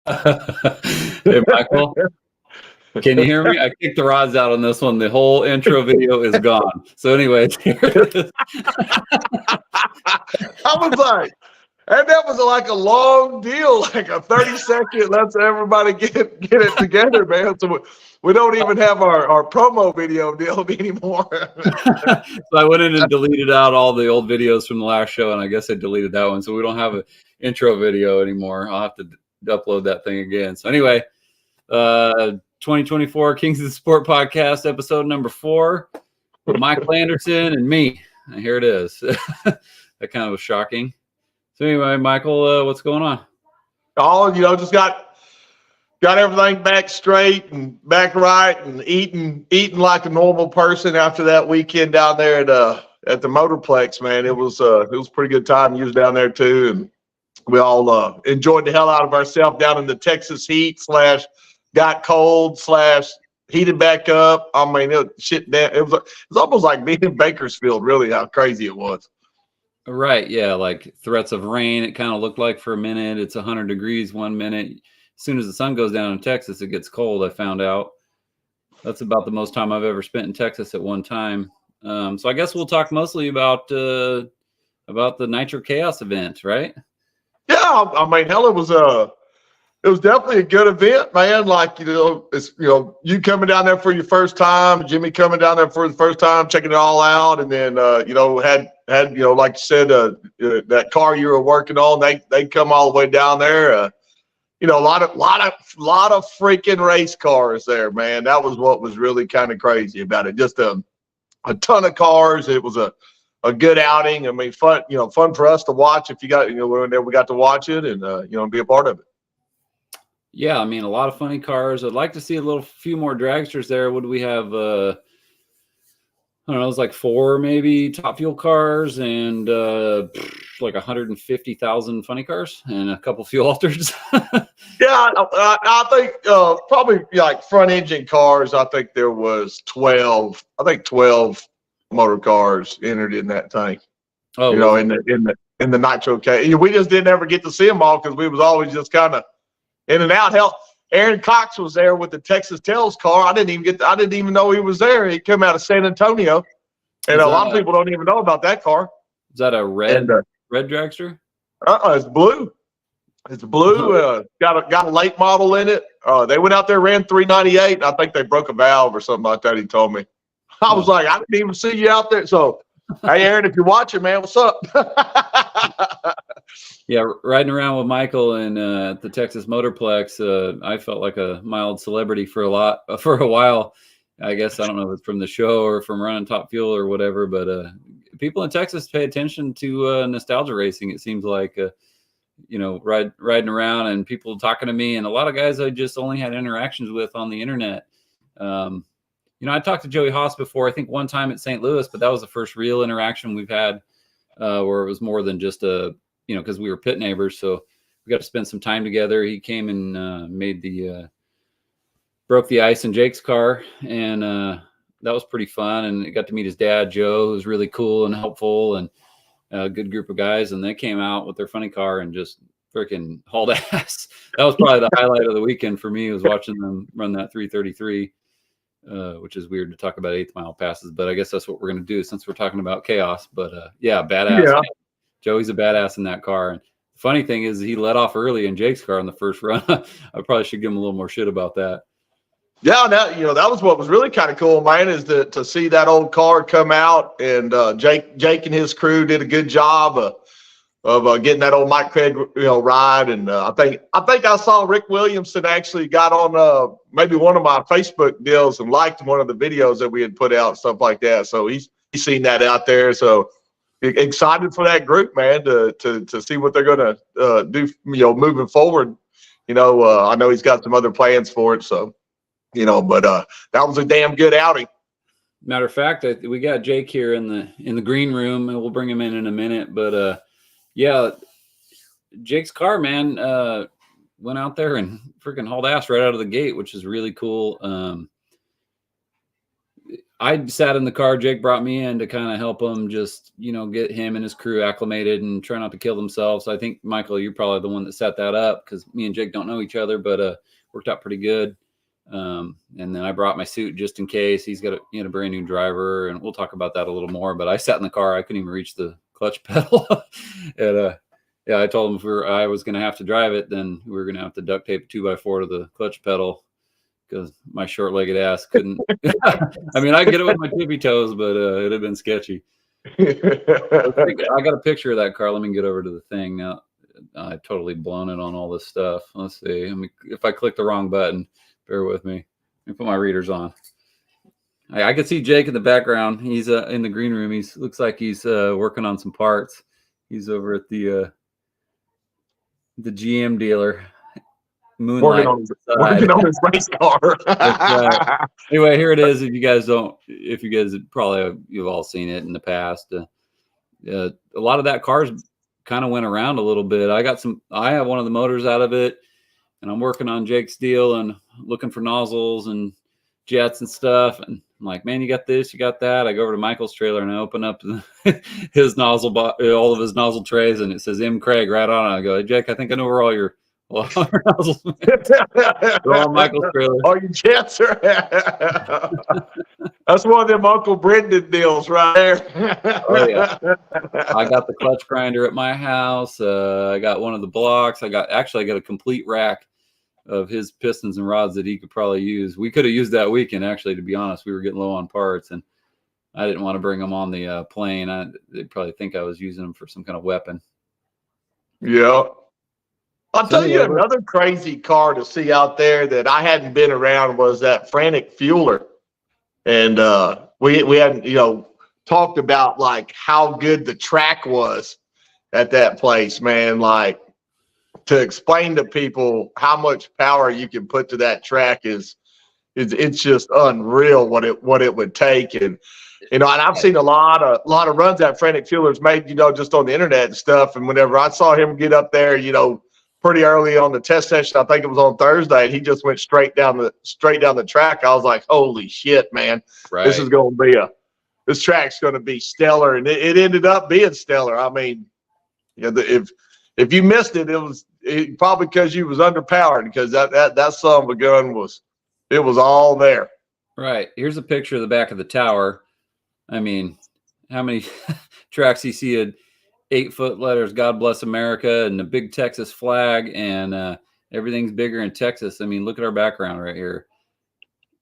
Hey, Michael, can you hear me? I kicked the rods out on this one. The whole intro video is gone. So anyways, here it is. I was like, and that was like a long deal, like a 30-second, let's everybody get it together, man. So we don't even have our promo video deal anymore. So I went in and deleted out all the old videos from the last show, and I guess I deleted that one. So we don't have an intro video anymore. I'll have to upload that thing again. So anyway, 2024 Kings of the Sport podcast, episode number 4, with Michael Anderson and me. And here it is. That kind of was shocking. So anyway, Michael, what's going on? Oh, just got everything back straight and back right, and eating like a normal person after that weekend down there at the Motorplex. Man, it was a pretty good time. You was down there too, and we all enjoyed the hell out of ourselves down in the Texas heat / got cold / heated back up. I mean, it was almost like being in Bakersfield. Really, how crazy it was. Right, yeah, like threats of rain. It kind of looked like for a minute. It's 100 degrees 1 minute. As soon as the sun goes down in Texas, it gets cold. I found out. That's about the most time I've ever spent in Texas at one time. So I guess we'll talk mostly about the Nitro Chaos event, right? Yeah, I mean, hell, it was definitely a good event, man. Like, it's you coming down there for your first time, Jimmy coming down there for the first time, checking it all out, and then had like you said, that car you were working on, they come all the way down there. A lot of freaking race cars there, man. That was what was really kind of crazy about it. Just a ton of cars. It was a good outing. I mean, fun for us to watch. If you got, we got to watch it and be a part of it. Yeah, I mean, a lot of funny cars. I'd like to see a few more dragsters there. What do we have? I don't know, it was like 4 maybe Top Fuel cars and like 150,000 funny cars and a couple fuel alters. Yeah, I think probably like front engine cars. I think there was 12. I think 12 motor cars entered in that thing. Oh, in the Nitro Chaos. We just didn't ever get to see them all because we was always just kind of in and out. Hell, Aaron Cox was there with the Texas Tails car. I didn't even know he was there. He came out of San Antonio, and a lot of people don't even know about that car. Is that a red dragster? It's blue. It's blue. Got a late model in it. They went out there, ran 398, and I think they broke a valve or something like that. He told me. I was like, I didn't even see you out there. So, hey, Aaron, if you're watching, man, what's up? Yeah, riding around with Michael and at the Texas Motorplex, I felt like a mild celebrity for a while. I guess I don't know if it's from the show or from running Top Fuel or whatever, but people in Texas pay attention to nostalgia racing. It seems like riding around and people talking to me, and a lot of guys I just only had interactions with on the internet. I talked to Joey Haas before. I think one time at St. Louis, but that was the first real interaction we've had where it was more than just because we were pit neighbors, so we got to spend some time together. He came and broke the ice in Jake's car, and that was pretty fun. And I got to meet his dad, Joe, who's really cool and helpful, and a good group of guys. And they came out with their funny car and just freaking hauled ass. That was probably the highlight of the weekend for me, was watching them run that 333, which is weird to talk about 8th mile passes, but I guess that's what we're going to do since we're talking about chaos. But yeah, badass. Yeah. Joey's a badass in that car. And the funny thing is he let off early in Jake's car in the first run. I probably should give him a little more shit about that. Yeah, that was what was really kind of cool, man, is to see that old car come out, and Jake and his crew did a good job of getting that old Mike Craig ride. And I think I saw Rick Williamson actually got on maybe one of my Facebook deals and liked one of the videos that we had put out, stuff like that. So he's seen that out there. So excited for that group, man, to see what they're going to do, moving forward. I know he's got some other plans for it. So, but that was a damn good outing. Matter of fact, we got Jake here in the green room, and we'll bring him in a minute. But yeah, Jake's car, man, went out there and freaking hauled ass right out of the gate, which is really cool. I sat in the car. Jake brought me in to kind of help him just, get him and his crew acclimated and try not to kill themselves. So I think, Michael, you're probably the one that set that up because me and Jake don't know each other, but worked out pretty good. And then I brought my suit just in case. He's got a brand new driver, and we'll talk about that a little more. But I sat in the car. I couldn't even reach the clutch pedal. And yeah, I told him if I was going to have to drive it, then we were going to have to duct tape a 2x4 to the clutch pedal because my short-legged ass couldn't. I mean, I get it with my tippy toes, but it'd have been sketchy. I got a picture of that car. Let me get over to the thing now. I totally blown it on all this stuff. Let's see. If I click the wrong button, bear with me. Let me put my readers on. I can see Jake in the background. He's in the green room. Looks like he's working on some parts. He's over at the GM dealer. Working on his race car. Anyway, here it is. If you guys you've all seen it in the past. A lot of that car's kind of went around a little bit. I have one of the motors out of it, and I'm working on Jake's deal and looking for nozzles and jets and stuff. And I'm like, man, you got this, you got that. I go over to Michael's trailer and I open up his nozzle, all of his nozzle trays, and it says M. Craig right on it. I go, hey, Jake, I think I know where all your nozzles. They're on Michael's trailer. All your jets are. That's one of them Uncle Brendan deals right there. Oh yeah. I got the clutch grinder at my house. I got one of the blocks. I got a complete rack of his pistons and rods that he could probably use. We could have used that weekend, actually, to be honest. We were getting low on parts, and I didn't want to bring them on the plane. They'd probably think I was using them for some kind of weapon. Yeah. I'll tell you another crazy car to see out there that I hadn't been around was that Frantic Fueler. And we hadn't, talked about like how good the track was at that place, man. Like, to explain to people how much power you can put to that track it's just unreal what it would take. And and I've seen a lot of runs that Frantic Fueler's made, just on the internet and stuff. And whenever I saw him get up there, pretty early on the test session, I think it was on Thursday, and he just went straight down the track. I was like, holy shit, man. Right. This track's going to be stellar. And it ended up being stellar. I mean, if you missed it, it was probably because you was underpowered, because that son of a gun was all there. Right. Here's a picture of the back of the tower. I mean, how many tracks you see a 8-foot letters, God bless America, and the big Texas flag, and everything's bigger in Texas. I mean, look at our background right here.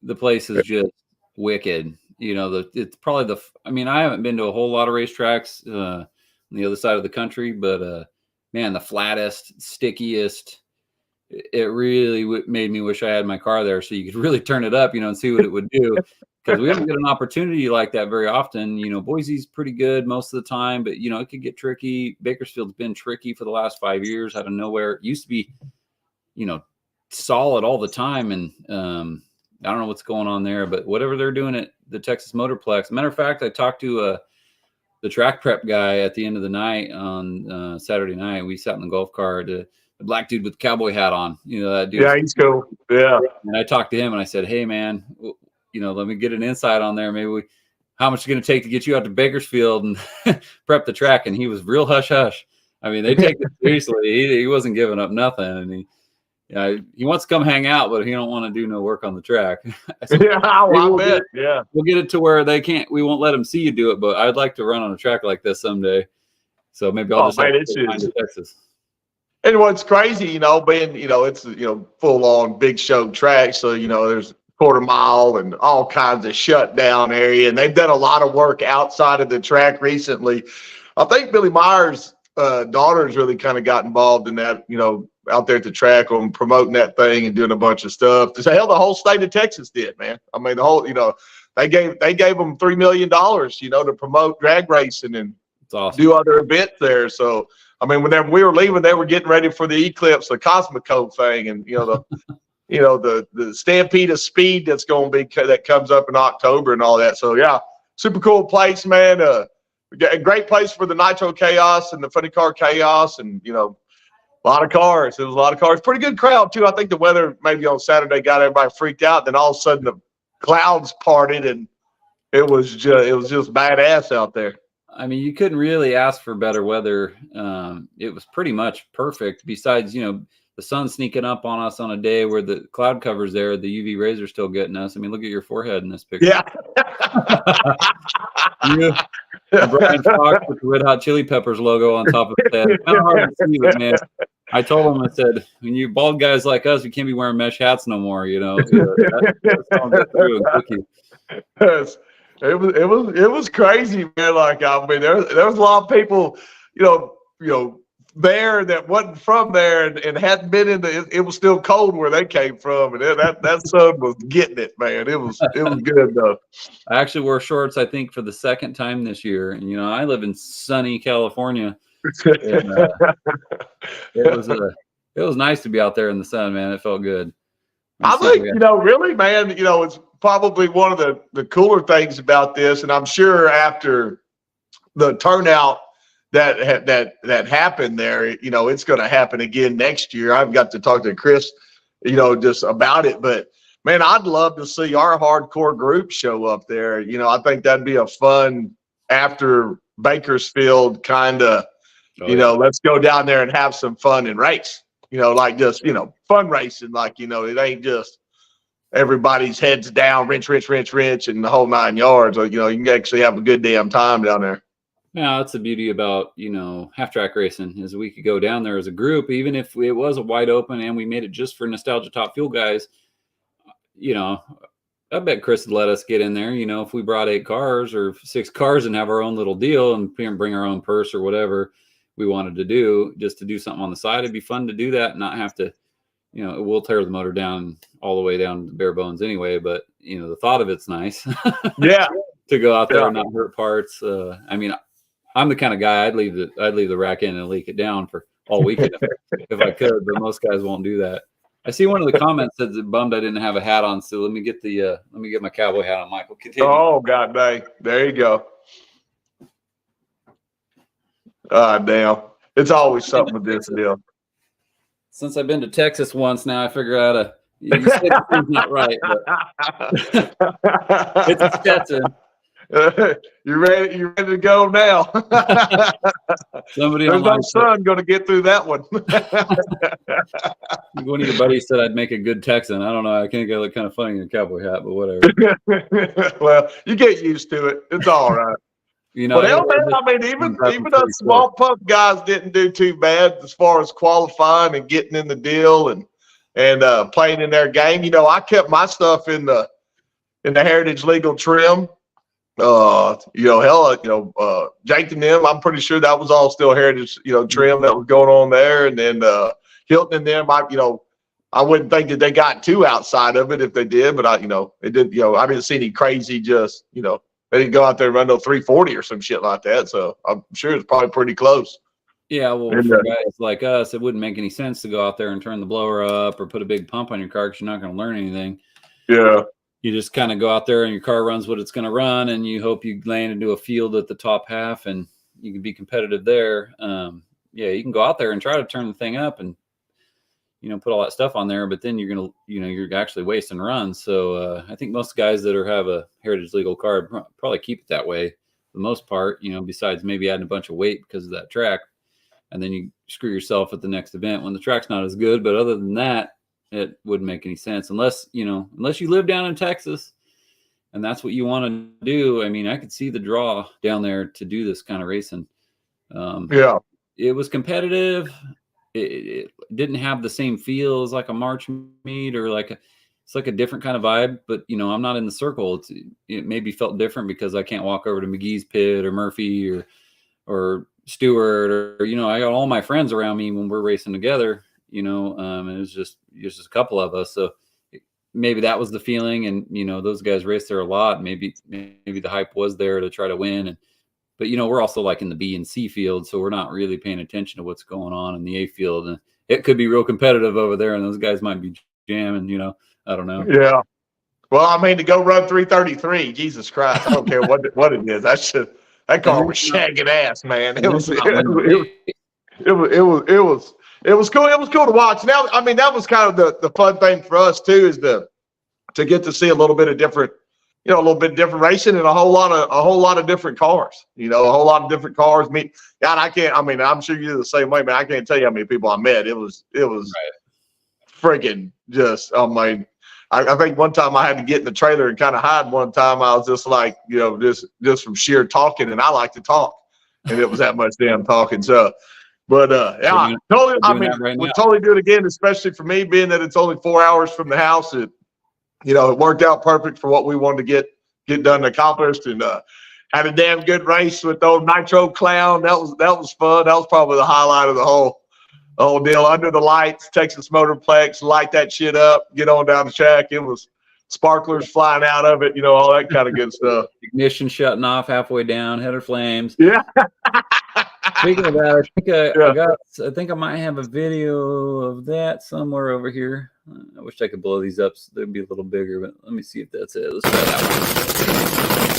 The place is just wicked. It's probably I haven't been to a whole lot of racetracks on the other side of the country, but man, the flattest, stickiest. It really made me wish I had my car there so you could really turn it up, and see what it would do. Because we don't get an opportunity like that very often. Boise's pretty good most of the time, but, it could get tricky. Bakersfield's been tricky for the last 5 years out of nowhere. It used to be, solid all the time. And I don't know what's going on there, but whatever they're doing at the Texas Motorplex. Matter of fact, I talked to the track prep guy at the end of the night on Saturday night. We sat in the golf cart. The black dude with the cowboy hat on, that dude. Yeah, he's cool. Yeah. And I talked to him and I said, hey, man, let me get an insight on there. Maybe how much it's going to take to get you out to Bakersfield and prep the track. And he was real hush hush. I mean, they take it seriously. He wasn't giving up nothing. And he wants to come hang out, but he don't want to do no work on the track. Said, I bet. We'll get it to where we won't let them see you do it, but I'd like to run on a track like this someday. So maybe I'll just Texas. And what's crazy, being, it's, full on big show track. So, there's quarter mile and all kinds of shutdown area. And they've done a lot of work outside of the track recently. I think Billy Meyer's daughter's really kind of got involved in that, out there at the track on promoting that thing and doing a bunch of stuff. Hell, the whole state of Texas did, man. I mean, the whole, they gave them $3 million, to promote drag racing and awesome. Do other events there. So, I mean, whenever we were leaving, they were getting ready for the Eclipse, the Cosmico thing, and the Stampede of Speed that's going to be that comes up in October and all that. So yeah, super cool place, man. A great place for the Nitro Chaos and the Funny Car Chaos, and a lot of cars. There was a lot of cars. Pretty good crowd too. I think the weather maybe on Saturday got everybody freaked out. Then all of a sudden the clouds parted and it was just badass out there. I mean, you couldn't really ask for better weather. It was pretty much perfect. Besides, the sun sneaking up on us on a day where the cloud cover's there, the UV rays are still getting us. I mean, look at your forehead in this picture. Yeah. You and Brian Fox with the Red Hot Chili Peppers logo on top of his head. It's kind of hard to see, but man, I told him, I said, when you bald guys like us, we can't be wearing mesh hats no more. That's how get through and cookie. Yes. It was crazy, man. Like, I mean, there was a lot of people, there that wasn't from there and hadn't been in it was still cold where they came from, and that sun was getting it, man. It was good though. I actually wore shorts, I think, for the second time this year, and I live in sunny California. And, it was nice to be out there in the sun, man. It felt good. I think, really, man, it's probably one of the cooler things about this, and I'm sure after the turnout that happened there, it's going to happen again next year. I've got to talk to Chris, just about it, but man, I'd love to see our hardcore group show up there. I think that'd be a fun after Bakersfield kind of, let's go down there and have some fun and race. Like just, fun racing, like, it ain't just everybody's heads down, wrench, and the whole 9 yards. Like, you can actually have a good damn time down there. Yeah, that's the beauty about, half-track racing is we could go down there as a group, even if it was a wide open and we made it just for Nostalgia Top Fuel guys. I bet Chris would let us get in there, if we brought 8 cars or 6 cars and have our own little deal and bring our own purse or whatever we wanted to do, just to do something on the side. It'd be fun to do that and not have to, it will tear the motor down all the way down to bare bones anyway, but the thought of it's nice. Yeah. To go out there and not hurt parts. I mean, I'm the kind of guy I'd leave the rack in and leak it down for all weekend if I could, but most guys won't do that. I see one of the comments says it bummed I didn't have a hat on, so let me get my cowboy hat on, Michael. Continue. Oh God dang. There you go. Damn. It's always something with this deal. Since I've been to Texas once now, I figure out you said it's not right, but it's a Stetson. You ready to go now? There's no sun going to get through that one. One of your buddies said I'd make a good Texan. I don't know. I think I look kind of funny in a cowboy hat, but whatever. Well, you get used to it. It's all right. But hell, man, I mean, even those small pump guys didn't do too bad as far as qualifying and getting in the deal and playing in their game. I kept my stuff in the Heritage Legal trim. Jake and them, I'm pretty sure that was all still Heritage, trim that was going on there. And then Hilton and them, I wouldn't think that they got too outside of it if they did, but it did, I didn't see any crazy they didn't go out there and run no 340 or some shit like that. So I'm sure it's probably pretty close. Yeah, well, for guys like us, it wouldn't make any sense to go out there and turn the blower up or put a big pump on your car because you're not going to learn anything. Yeah. You just kind of go out there and your car runs what it's going to run, and you hope you land into a field at the top half and you can be competitive there. You can go out there and try to turn the thing up and, put all that stuff on there, but then you're going to, you're actually wasting runs. So I think most guys that have a Heritage Legal car probably keep it that way for the most part, besides maybe adding a bunch of weight because of that track. And then you screw yourself at the next event when the track's not as good. But other than that, it wouldn't make any sense unless you live down in Texas and that's what you want to do. I mean, I could see the draw down there to do this kind of racing. It was competitive. It didn't have the same feel as like a March meet or it's like a different kind of vibe, but I'm not in the circle. It maybe felt different because I can't walk over to McGee's pit or Murphy or Stewart or, I got all my friends around me when we're racing together, and it was just a couple of us. So maybe that was the feeling. And, those guys raced there a lot. Maybe the hype was there to try to win. But, we're also like in the B and C field. So we're not really paying attention to what's going on in the A field. And it could be real competitive over there. And those guys might be jamming, I don't know. Yeah. Well, I mean, to go run 333, Jesus Christ. I don't care what it is. That car was shagging ass, man. It was cool. It was cool to watch. Now, I mean, that was kind of the fun thing for us too, is to get to see a little bit of different a little bit different racing and a whole lot of different cars. A whole lot of different cars. God, I'm sure you're the same way, man. I can't tell you how many people I met. It was freaking just. I think one time I had to get in the trailer and kind of hide. One time I was just like, just from sheer talking, and I like to talk, and it was that much damn talking. So, but yeah, totally. We'll totally do it again, especially for me, being that it's only 4 hours from the house. It worked out perfect for what we wanted to get done and accomplished, and had a damn good race with the old Nitro Clown. That was fun. That was probably the highlight of the whole deal. Under the lights, Texas Motorplex, light that shit up, get on down the track. It was sparklers flying out of it, all that kind of good stuff. Ignition shutting off halfway down, header flames. Yeah. Speaking of that, I think I might have a video of that somewhere over here. I wish I could blow these up so they'd be a little bigger, but let me see if that's it. Let's try that one.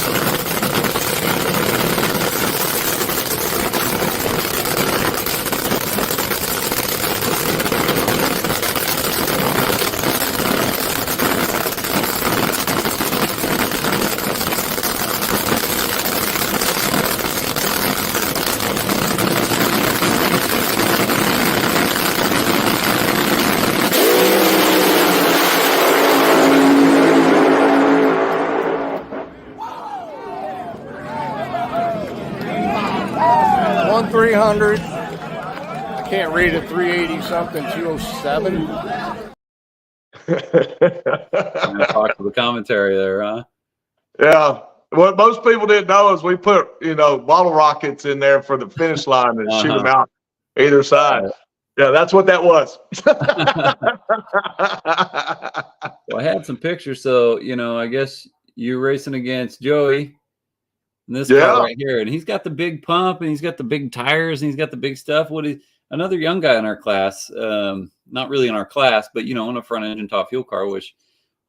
I can't read it. 380 something 207. Talk to the commentary there, huh? Yeah. What most people didn't know is we put bottle rockets in there for the finish line and shoot them out either side. Yeah, that's what that was. Well, I had some pictures, so I guess you're racing against Joey. And this guy right here, and he's got the big pump, and he's got the big tires, and he's got the big stuff. Another young guy in our class, not really in our class, but in a front engine top fuel car, which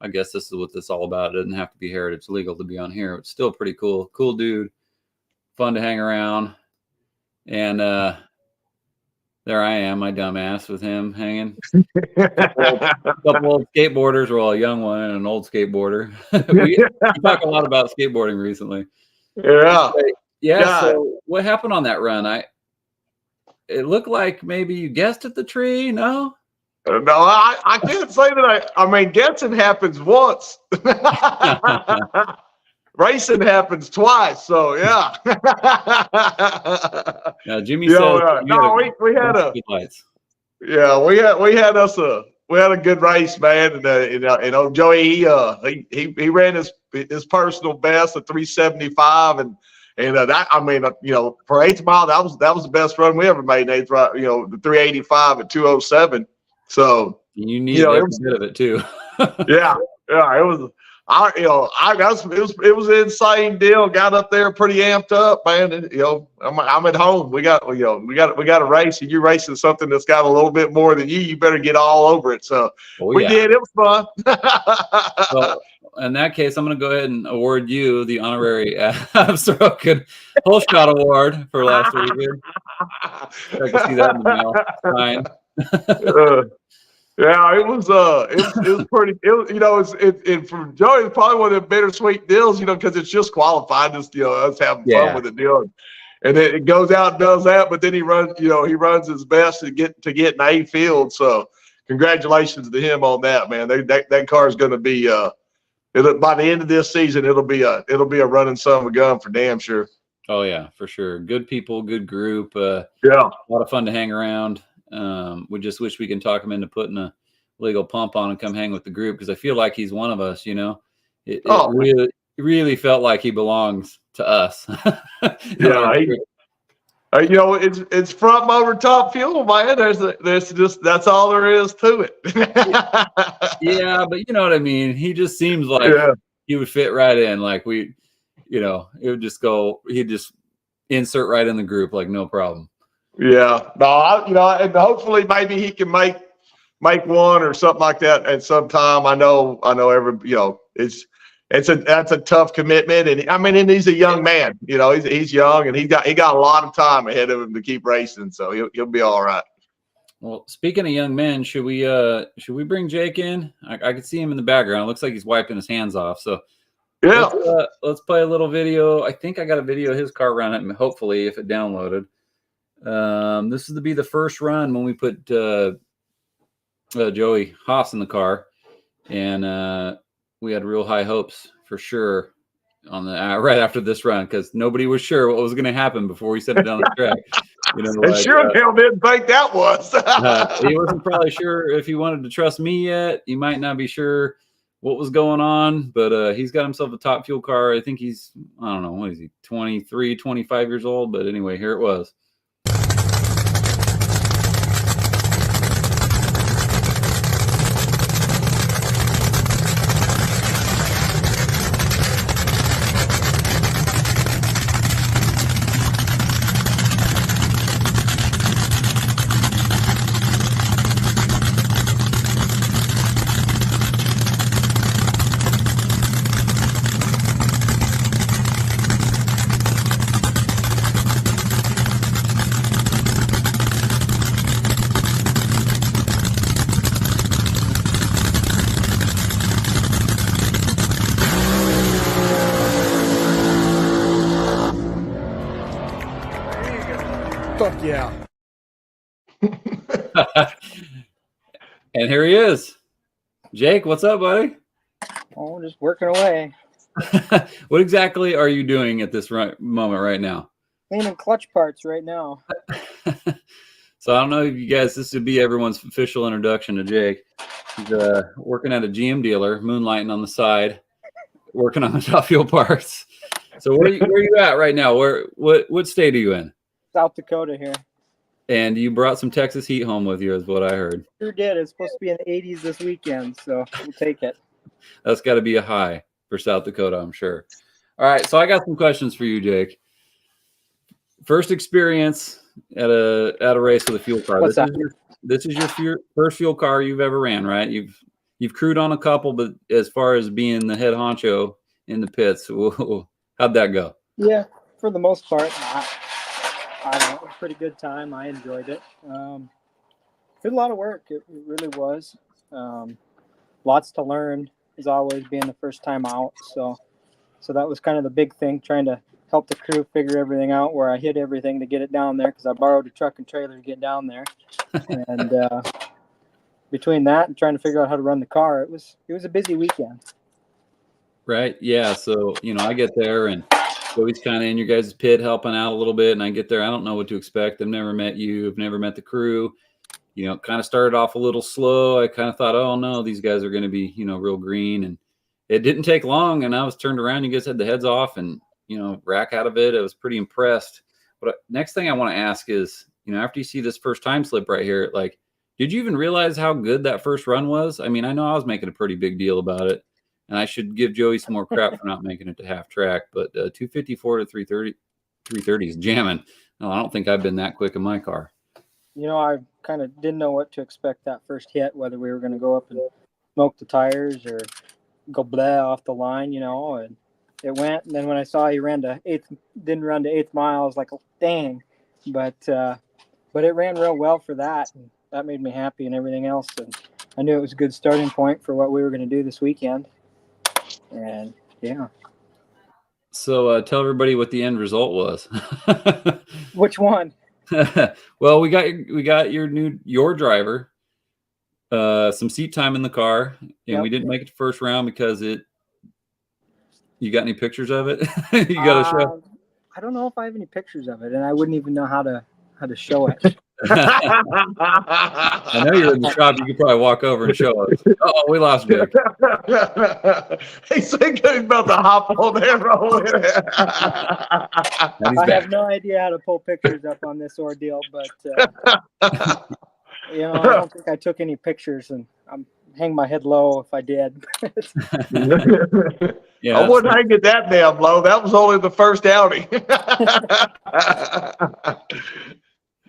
I guess this is what this is all about. It doesn't have to be heritage legal to be on here. It's still pretty cool. Cool dude, fun to hang around. And there I am, my dumbass, with him hanging. couple old skateboarders, well, a young one and an old skateboarder. we talk a lot about skateboarding recently. Yeah. So what happened on that run? It looked like maybe you guessed at the tree. No, I can't say that. Guessing happens once. Racing happens twice. So yeah. Now Jimmy said we had a good race, man, and old Joey he ran his personal best at 375, and that for 8th mile that was the best run we ever made. The 385 at 207. So you need every bit of it too. yeah, it was. It was an insane deal. Got up there pretty amped up, man. And, I'm at home. We got a race, and you're racing something that's got a little bit more than you. You better get all over it. So we did. It was fun. Well, in that case, I'm going to go ahead and award you the honorary Sorokin Whole Shot Award for last weekend. I can see that in the mail. Fine. Yeah, it was pretty. It for Joey, it's probably one of the bittersweet deals, because it's just qualified, just us having fun with the deal, and it goes out and does that, but then he runs his best to get an A field. So congratulations to him on that, man. That car is going to be by the end of this season, it'll be a running son of a gun for damn sure. Oh yeah, for sure. Good people, good group. A lot of fun to hang around. We just wish we can talk him into putting a legal pump on and come hang with the group, because I feel like he's one of us. It really felt like he belongs to us. It's front motor top fuel, man. That's all there is to it. Yeah, but you know what I mean. He just seems like he would fit right in. Like it would just go. He'd just insert right in the group, like no problem. Yeah, no, and hopefully maybe he can make one or something like that at some time. I know that's a tough commitment, and he's a young man. He's young, and he got a lot of time ahead of him to keep racing, so he'll be all right. Well, speaking of young men, should we bring Jake in? I could see him in the background. It looks like he's wiping his hands off. So Yeah. Let's play a little video. I think I got a video of his car running, hopefully, if it downloaded. This is to be the first run when we put Joey Haas in the car, and we had real high hopes for sure on the right after this run, because nobody was sure what was going to happen before we sent it down the track. And sure hell didn't think that was. He wasn't probably sure if he wanted to trust me yet. He might not be sure what was going on, but he's got himself a top fuel car. I think he's, I don't know, what is he, 23, 25 years old? But anyway, here it was. Fuck yeah. And here he is. Jake, what's up, buddy? Oh, just working away. What exactly are you doing at this moment right now? Cleaning clutch parts right now. So I don't know if you guys, this would be everyone's official introduction to Jake. He's working at a GM dealer, moonlighting on the side, working on the top fuel parts. So where are you at right now? What state are you in? South Dakota here. And you brought some Texas heat home with you, is what I heard. Sure did. It's supposed to be in the 80s this weekend, so we'll take it. That's got to be a high for South Dakota, I'm sure. All right, so I got some questions for you, Jake. First experience at a race with a fuel car. What's that? This is your first fuel car you've ever ran, right? You've crewed on a couple, but as far as being the head honcho in the pits, how'd that go? Yeah, for the most part, I don't know, it was a pretty good time. I enjoyed it. It was a lot of work. It really was. Lots to learn, as always, being the first time out. So that was kind of the big thing, trying to help the crew figure everything out, where I hid everything to get it down there, because I borrowed a truck and trailer to get down there. And between that and trying to figure out how to run the car, it was a busy weekend. Right. Yeah. So, I get there and Joey's kind of in your guys' pit helping out a little bit. And I get there. I don't know what to expect. I've never met you. I've never met the crew. Kind of started off a little slow. I kind of thought, oh, no, these guys are going to be, real green. And it didn't take long. And I was turned around. You guys had the heads off and, rack out of it. I was pretty impressed. But next thing I want to ask is, after you see this first time slip right here, like, did you even realize how good that first run was? I mean, I know I was making a pretty big deal about it. And I should give Joey some more crap for not making it to half track, but 254 to 330 is jamming. No, I don't think I've been that quick in my car. I kind of didn't know what to expect that first hit, whether we were going to go up and smoke the tires or go blah off the line, and it went. And then when I saw he didn't run to 8th mile, I was like, oh, dang. But it ran real well for that. And that made me happy and everything else. And I knew it was a good starting point for what we were going to do this weekend. And yeah. So tell everybody what the end result was. Which one? Well, we got your driver, some seat time in the car, and Yep. We didn't make it to first round because you got any pictures of it? You got to show. I don't know if I have any pictures of it, and I wouldn't even know how to show it. I know you're in the shop. You could probably walk over and show us. Oh, we lost Jake. He's about to hop on there, rolling. I have no idea how to pull pictures up on this ordeal, but I don't think I took any pictures, and I'm hang my head low if I did. Yeah, I wouldn't hang it that damn low. That was only the first outing.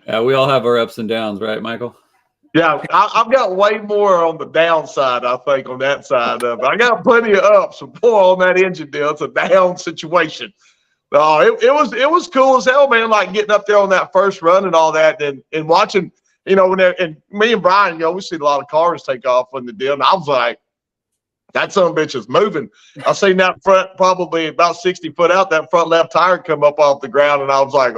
Yeah, we all have our ups and downs, right, Michael? Yeah, I've got way more on the downside, I think, on that side of it. I got plenty of ups, but boy, on that engine deal, it's a down situation. It was cool as hell, man, like getting up there on that first run and all that, and watching, and me and Brian, we see a lot of cars take off on the deal, and I was like, That son of a bitch is moving. I seen that front, probably about 60 foot out, that front left tire come up off the ground, and I was like,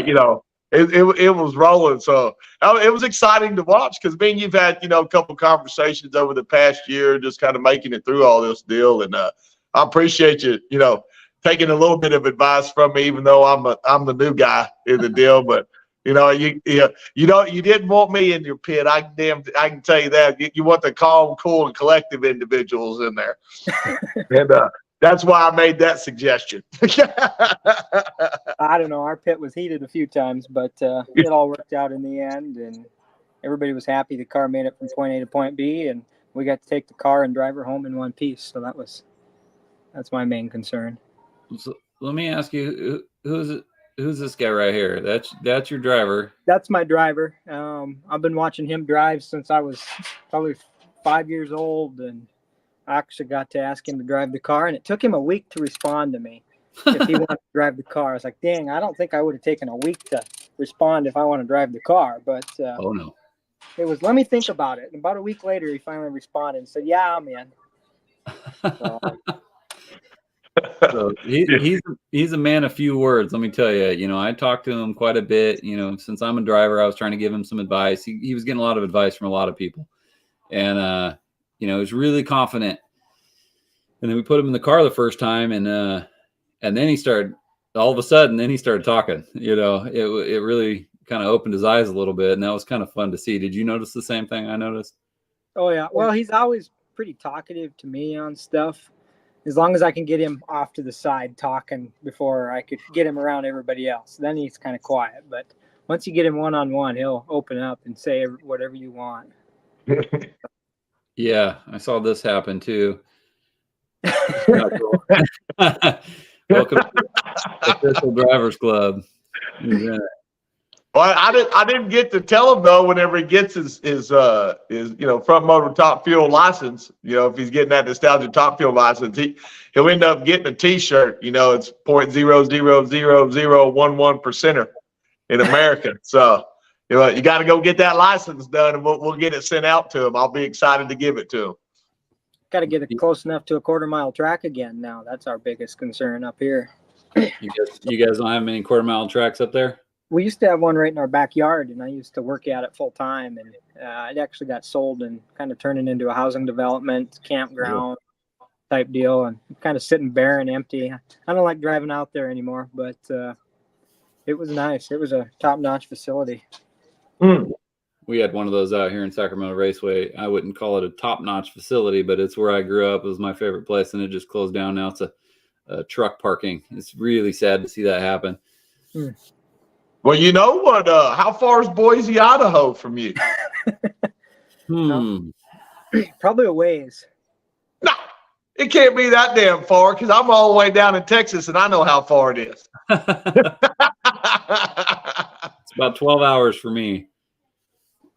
you know, it was rolling. So it was exciting to watch because me and you've had, you know, a couple conversations over the past year, just kind of making it through all this deal. And I appreciate you, you know, taking a little bit of advice from me, even though I'm the new guy in the deal. But you know, you didn't want me in your pit. I can tell you that. You want the calm, cool, and collective individuals in there, and that's why I made that suggestion. I don't know. Our pit was heated a few times, but it all worked out in the end, and everybody was happy. The car made it from point A to point B, and we got to take the car and drive her home in one piece. So that's my main concern. So let me ask you, who's this guy right here? That's your driver. That's my driver. I've been watching him drive since I was probably 5 years old, and I actually got to ask him to drive the car, and it took him a week to respond to me if he wanted to drive the car. I was like, dang, I don't think I would have taken a week to respond if I want to drive the car. But oh no, it was, let me think about it. And about a week later, he finally responded and said, yeah, I'm in. So he's a man of few words. Let me tell you. You know, I talked to him quite a bit. You know, since I'm a driver, I was trying to give him some advice. He was getting a lot of advice from a lot of people, and you know, he was really confident. And then we put him in the car the first time, and then he started. All of a sudden, then he started talking. You know, it really kind of opened his eyes a little bit, and that was kind of fun to see. Did you notice the same thing I noticed? Oh yeah. Well, he's always pretty talkative to me on stuff. As long as I can get him off to the side talking before I could get him around everybody else, then he's kind of quiet. But once you get him one-on-one, he'll open up and say whatever you want. Yeah, I saw this happen too. Welcome to the official drivers club. Yeah. Well, I didn't get to tell him though. Whenever he gets his you know, front motor top fuel license, you know, if he's getting that nostalgia top fuel license, he'll end up getting a T-shirt. You know, it's 0.0000011% in America. So you know, you got to go get that license done, and we'll get it sent out to him. I'll be excited to give it to him. Got to get it close enough to a quarter-mile track again. Now that's our biggest concern up here. You guys don't have many quarter-mile tracks up there? We used to have one right in our backyard, and I used to work at it full time, and it actually got sold and kind of turned into a housing development campground type deal, and kind of sitting bare and empty. I don't like driving out there anymore, but it was nice. It was a top-notch facility. We had one of those out here in Sacramento Raceway. I wouldn't call it a top-notch facility, but it's where I grew up. It was my favorite place, and it just closed down. Now it's a truck parking. It's really sad to see that happen. Well, you know what? How far is Boise, Idaho from you? Probably a ways. No, it can't be that damn far because I'm all the way down in Texas, and I know how far it is. It's about 12 hours for me.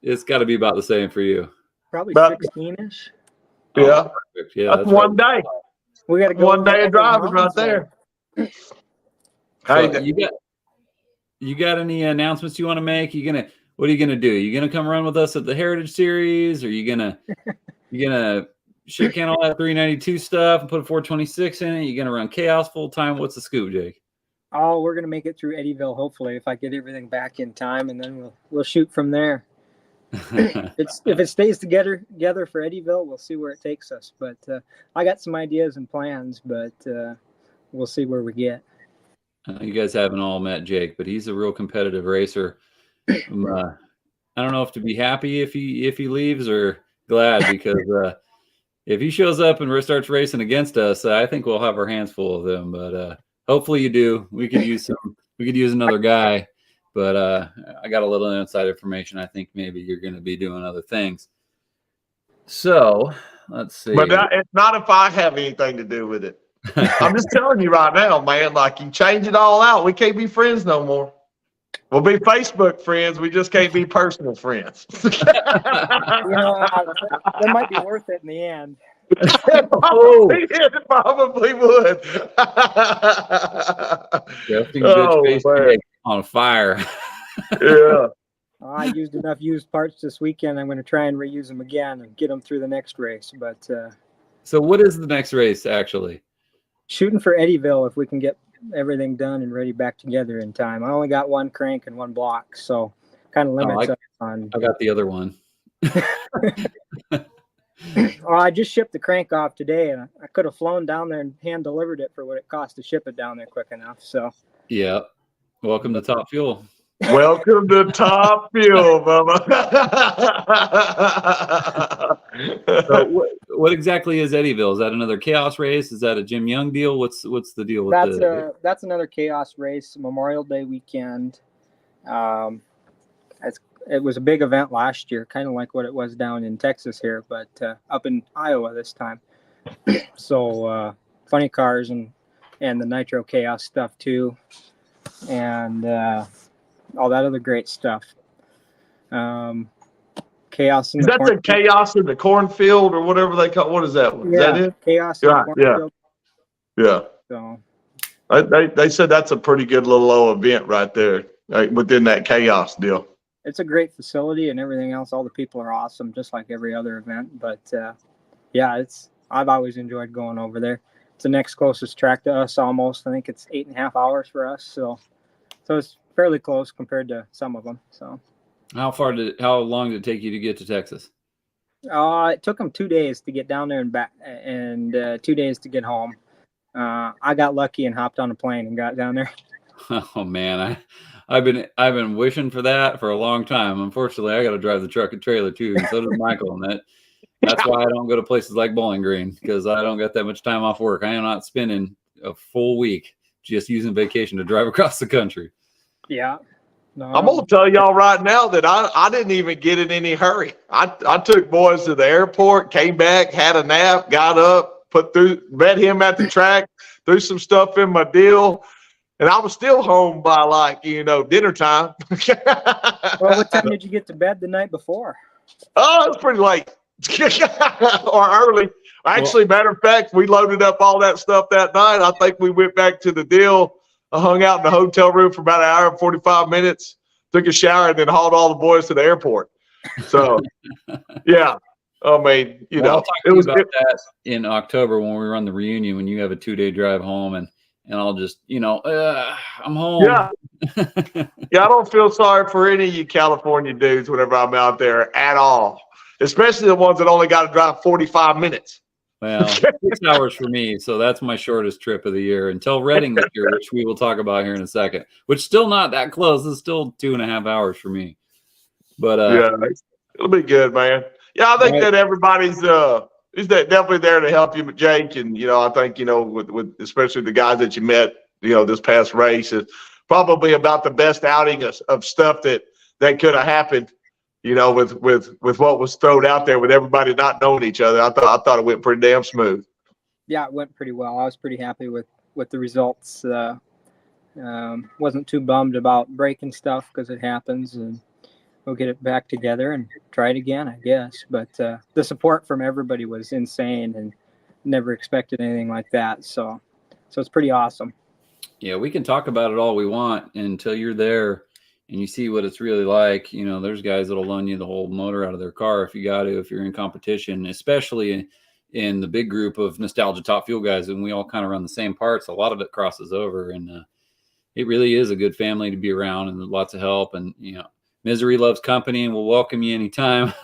It's got to be about the same for you. Probably 16-ish. Yeah. Perfect. Yeah, that's one day. We got to go one day of driving right there. So you got any announcements you want to make? What are you gonna do? You gonna come run with us at the Heritage Series? Or you gonna shit can all that 392 stuff and put a 426 in it? You gonna run Chaos full time? What's the scoop, Jake? Oh, we're gonna make it through Eddyville, hopefully, if I get everything back in time, and then we'll shoot from there. If it stays together for Eddyville, we'll see where it takes us. But I got some ideas and plans, but we'll see where we get. You guys haven't all met Jake, but he's a real competitive racer. I don't know if to be happy if he leaves or glad, because if he shows up and starts racing against us, I think we'll have our hands full of him. But hopefully you do. We could use another guy. But I got a little inside information. I think maybe you're going to be doing other things. So let's see. But it's not if I have anything to do with it. I'm just telling you right now, man, like you change it all out. We can't be friends no more. We'll be Facebook friends. We just can't be personal friends. That might be worth it in the end. It probably would. Good face on fire. Yeah. I used enough used parts this weekend. I'm going to try and reuse them again and get them through the next race. But So what is the next race actually? shooting for Eddyville if we can get everything done and ready back together in time. I only got one crank and one block, so kind of limits us on. I got the other one. Well, I just shipped the crank off today, and I could have flown down there and hand delivered it for what it cost to ship it down there quick enough. So, yeah. Welcome to Top Fuel. Welcome to Top Fuel, Bubba. So what exactly is Eddyville? Is that another Chaos race? Is that a Jim Young deal? What's the deal with that's another Chaos race, Memorial Day weekend. It was a big event last year, kind of like what it was down in Texas here, but up in Iowa this time. So funny cars and the Nitro Chaos stuff too, and all that other great stuff. Chaos in is the that the Chaos in the cornfield or whatever they call? What is that one? Yeah, is that it? Chaos in the cornfield. Yeah. So they said that's a pretty good little old event right there, like within that Chaos deal. It's a great facility and everything else. All the people are awesome, just like every other event. But yeah, I've always enjoyed going over there. It's the next closest track to us almost. I think it's 8.5 hours for us. So it's fairly close compared to some of them. So how long did it take you to get to Texas? It took them 2 days to get down there and back, and 2 days to get home. I got lucky and hopped on a plane and got down there. Oh man, I've been wishing for that for a long time. Unfortunately, I got to drive the truck and trailer too, and so does Michael. And that's why I don't go to places like Bowling Green, because I don't get that much time off work. I am not spending a full week just using vacation to drive across the country. Yeah. No, I'm gonna tell y'all right now that I didn't even get in any hurry. I took boys to the airport, came back, had a nap, got up, met him at the track, threw some stuff in my deal. And I was still home by dinner time. Well, what time did you get to bed the night before? Oh, it was pretty late or early. Actually, matter of fact, we loaded up all that stuff that night. I think we went back to the deal. I hung out in the hotel room for about an hour and 45 minutes, took a shower, and then hauled all the boys to the airport. So, yeah. I mean, I'll talk to you about that in October when we run the reunion, when you have a 2-day drive home and I'll just, I'm home. Yeah. Yeah, I don't feel sorry for any of you California dudes whenever I'm out there at all, especially the ones that only got to drive 45 minutes. Well, 6 hours for me, so that's my shortest trip of the year until Reading this year, which we will talk about here in a second, which still not that close. It's still 2.5 hours for me. But yeah, it'll be good, man. Yeah, I think that everybody's he's definitely there to help you, Jake. And, I think, with especially the guys that you met, this past race is probably about the best outing of stuff that could have happened, with what was thrown out there with everybody not knowing each other. I thought it went pretty damn smooth. Yeah, it went pretty well. I was pretty happy with the results. Wasn't too bummed about breaking stuff because it happens, and we'll get it back together and try it again, I guess. But the support from everybody was insane, and never expected anything like that. So it's pretty awesome. Yeah, we can talk about it all we want until you're there and you see what it's really like. There's guys that'll loan you the whole motor out of their car if you got to, if you're in competition, especially in the big group of Nostalgia Top Fuel guys, and we all kind of run the same parts. A lot of it crosses over, and it really is a good family to be around, and lots of help. And Misery loves company and will welcome you anytime.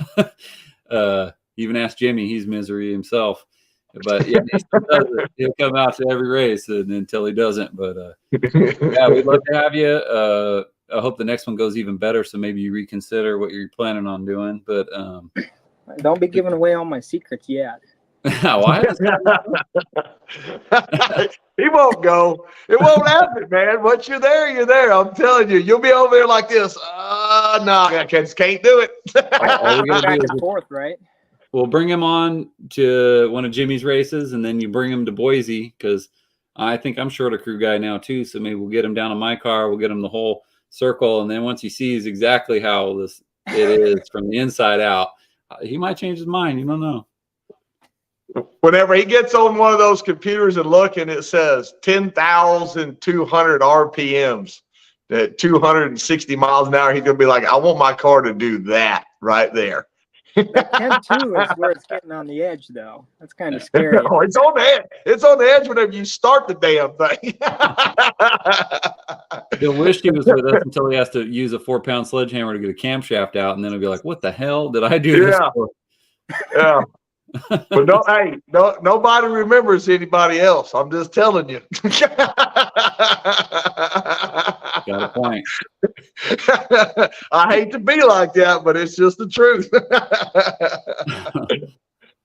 Even ask Jimmy; he's Misery himself. But yeah, he'll come out to every race until he doesn't. But yeah, we'd love to have you. I hope the next one goes even better, so maybe you reconsider what you're planning on doing. But don't be giving away all my secrets yet. Why? He won't go. It won't happen, man. Once you're there, you're there. I'm telling you, you'll be over there like this. No, I just can't do it. All we gotta do is fourth, right? We'll bring him on to one of Jimmy's races, and then you bring him to Boise, because I think I'm short a crew guy now too. So maybe we'll get him down in my car. We'll get him the whole circle, and then once he sees exactly how it is from the inside out, he might change his mind. You don't know. Whenever he gets on one of those computers and look, and it says 10,200 RPMs, at 260 miles an hour, he's going to be like, I want my car to do that right there. That 10-2 is where it's getting on the edge, though. That's kind of scary. No, it's on the edge. It's on the edge whenever you start the damn thing. He'll wish he was with us until he has to use a 4-pound sledgehammer to get a camshaft out, and then he'll be like, "What the hell did I do this for?" Yeah. But no, hey, nobody remembers anybody else. I'm just telling you. Got a point. I hate to be like that, but it's just the truth.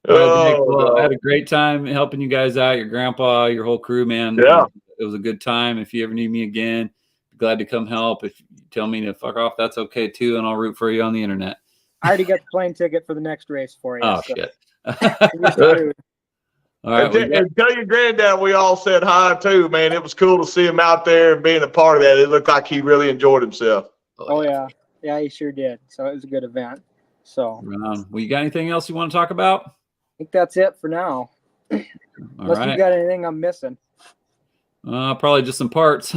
All right, Jake, well, I had a great time helping you guys out, your grandpa, your whole crew, man. Yeah. It was a good time. If you ever need me again, glad to come help. If you tell me to fuck off, that's okay too, and I'll root for you on the internet. I already got the plane ticket for the next race for you. Oh, so. shit. All right, and tell your granddad we all said hi too, man. It was cool to see him out there and being a part of that. It looked like he really enjoyed himself. Oh yeah, he sure did. So it was a good event. So, well, you got anything else you want to talk about? I think that's it for now. Unless you got anything I'm missing. Probably just some parts.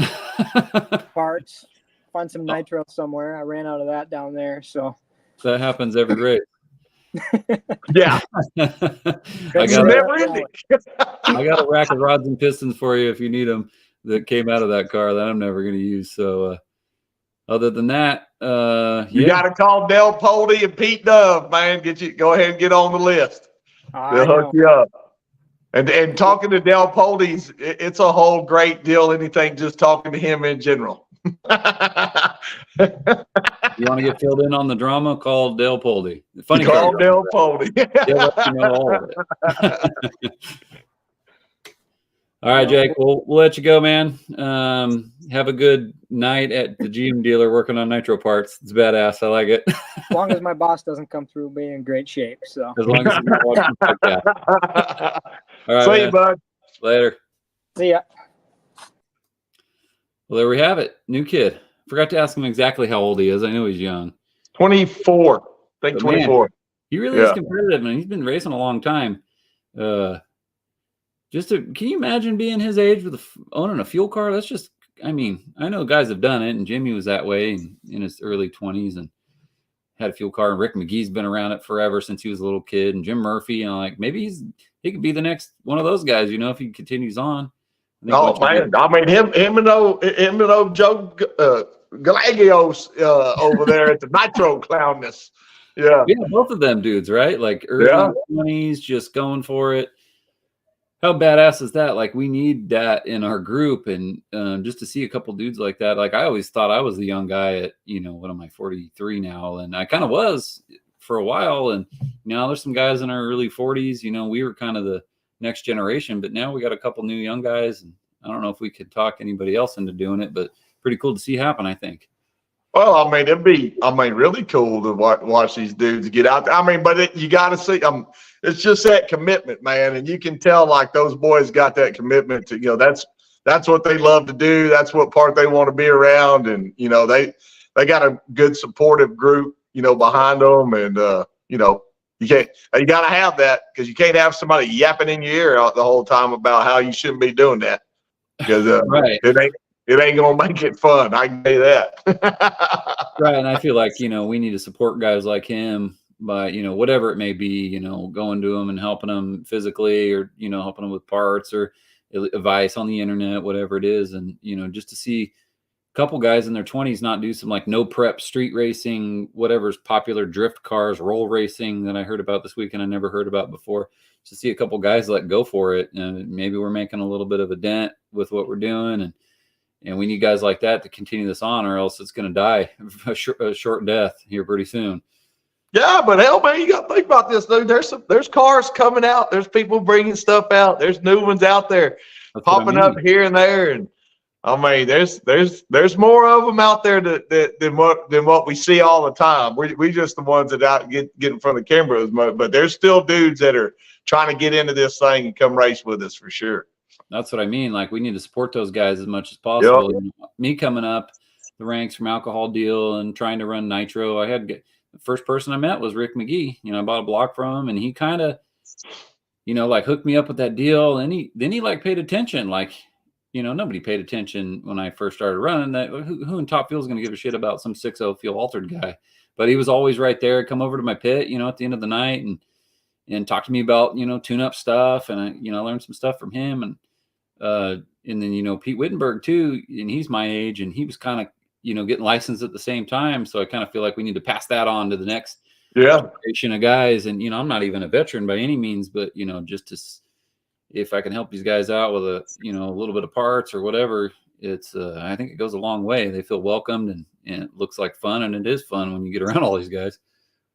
Parts. Find some nitro somewhere. I ran out of that down there. So that happens every race. Yeah. I got a rack of rods and pistons for you if you need them that came out of that car that I'm never going to use. So other than that, you got to call Del Poldy and Pete Dove, man. Go ahead and get on the list. They'll hook you up. And talking to Del Poldy, it's a whole great deal. Anything just talking to him in general. You want to get filled in on the drama? Call Del Poldy. Funny. Call Del Poldy. He'll let you know all of it. All right, Jake. We'll let you go, man. Have a good night at the GM dealer working on nitro parts. It's badass. I like it. As long as my boss doesn't come through, be in great shape. So as long as you're not watching like that. All right, see you, bud. Later. See ya. Well, there we have it. New kid. Forgot to ask him exactly how old he is. I know he's young. 24. I think 24. Man, he really is competitive, and he's been racing a long time. Can you imagine being his age with owning a fuel car? That's just, I mean, I know guys have done it, and Jimmy was that way in his early 20s and had a fuel car. And Rick McGee's been around it forever since he was a little kid. And Jim Murphy, like maybe he could be the next one of those guys, if he continues on. Oh man, I mean him and old Joe Galagios over there at the Nitro Clownness. Yeah, both of them dudes, right? Like early 20s, just going for it. How badass is that? Like we need that in our group, and just to see a couple dudes like that. Like I always thought I was the young guy at what am I 43 now, and I kind of was for a while. And now there's some guys in our early 40s. We were kind of the next generation, but now we got a couple new young guys, and I don't know if we could talk anybody else into doing it, but pretty cool to see happen, I think. Well, I mean, it'd be really cool to watch these dudes get out there. I mean, but you got to see it's just that commitment, man, and you can tell like those boys got that commitment to that's what they love to do. That's what part they want to be around, and they got a good supportive group behind them, and you got to have that, because you can't have somebody yapping in your ear the whole time about how you shouldn't be doing that, because right. It ain't gonna make it fun. I can tell you that. Right, and I feel like we need to support guys like him by whatever it may be, going to them and helping them physically, or helping them with parts or advice on the internet, whatever it is, and just to see a couple guys in their 20s not do some like no prep street racing, whatever's popular, drift cars, roll racing that I heard about this weekend I never heard about before. Just to see a couple guys let go for it, and maybe we're making a little bit of a dent with what we're doing, and we need guys like that to continue this on, or else it's going to die a short death here pretty soon. Yeah, but hell, man, you got to think about this, dude. There's cars coming out. There's people bringing stuff out. There's new ones out there popping up here and there, and I mean, there's more of them out there than what we see all the time. We just the ones that out get in front of the cameras, but there's still dudes that are trying to get into this thing and come race with us for sure. That's what I mean. Like we need to support those guys as much as possible. Yep. Me coming up the ranks from Alcohol Deal and trying to run Nitro, the first person I met was Rick McGee. I bought a block from him, and he kind of, like hooked me up with that deal. And then he like paid attention. Like nobody paid attention when I first started running. That who in top fuel is going to give a shit about some 6.0 fuel altered guy? But he was always right there. Come over to my pit, at the end of the night and talk to me about, tune up stuff. And I learned some stuff from him. And then, Pete Wittenberg too. And he's my age, and he was kind of, getting licensed at the same time. So I kind of feel like we need to pass that on to the next generation of guys. And, I'm not even a veteran by any means, but, just to, if I can help these guys out with a little bit of parts or whatever, it's, I think it goes a long way. They feel welcomed, and it looks like fun, and it is fun when you get around all these guys.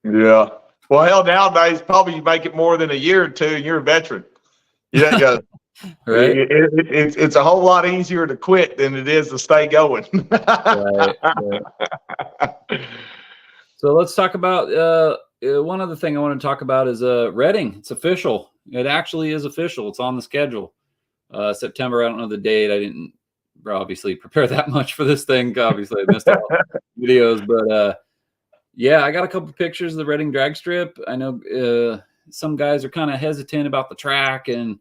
Yeah. Well, hell, nowadays, probably you make it more than a year or two, and you're a veteran. Yeah. Right. It's a whole lot easier to quit than it is to stay going. Right. So let's talk about one other thing I want to talk about is Reading. It's official. It actually is official. It's on the schedule. September. I don't know the date. I didn't obviously prepare that much for this thing. Obviously, I missed a lot of videos, but yeah, I got a couple pictures of the Reading drag strip. I know some guys are kind of hesitant about the track and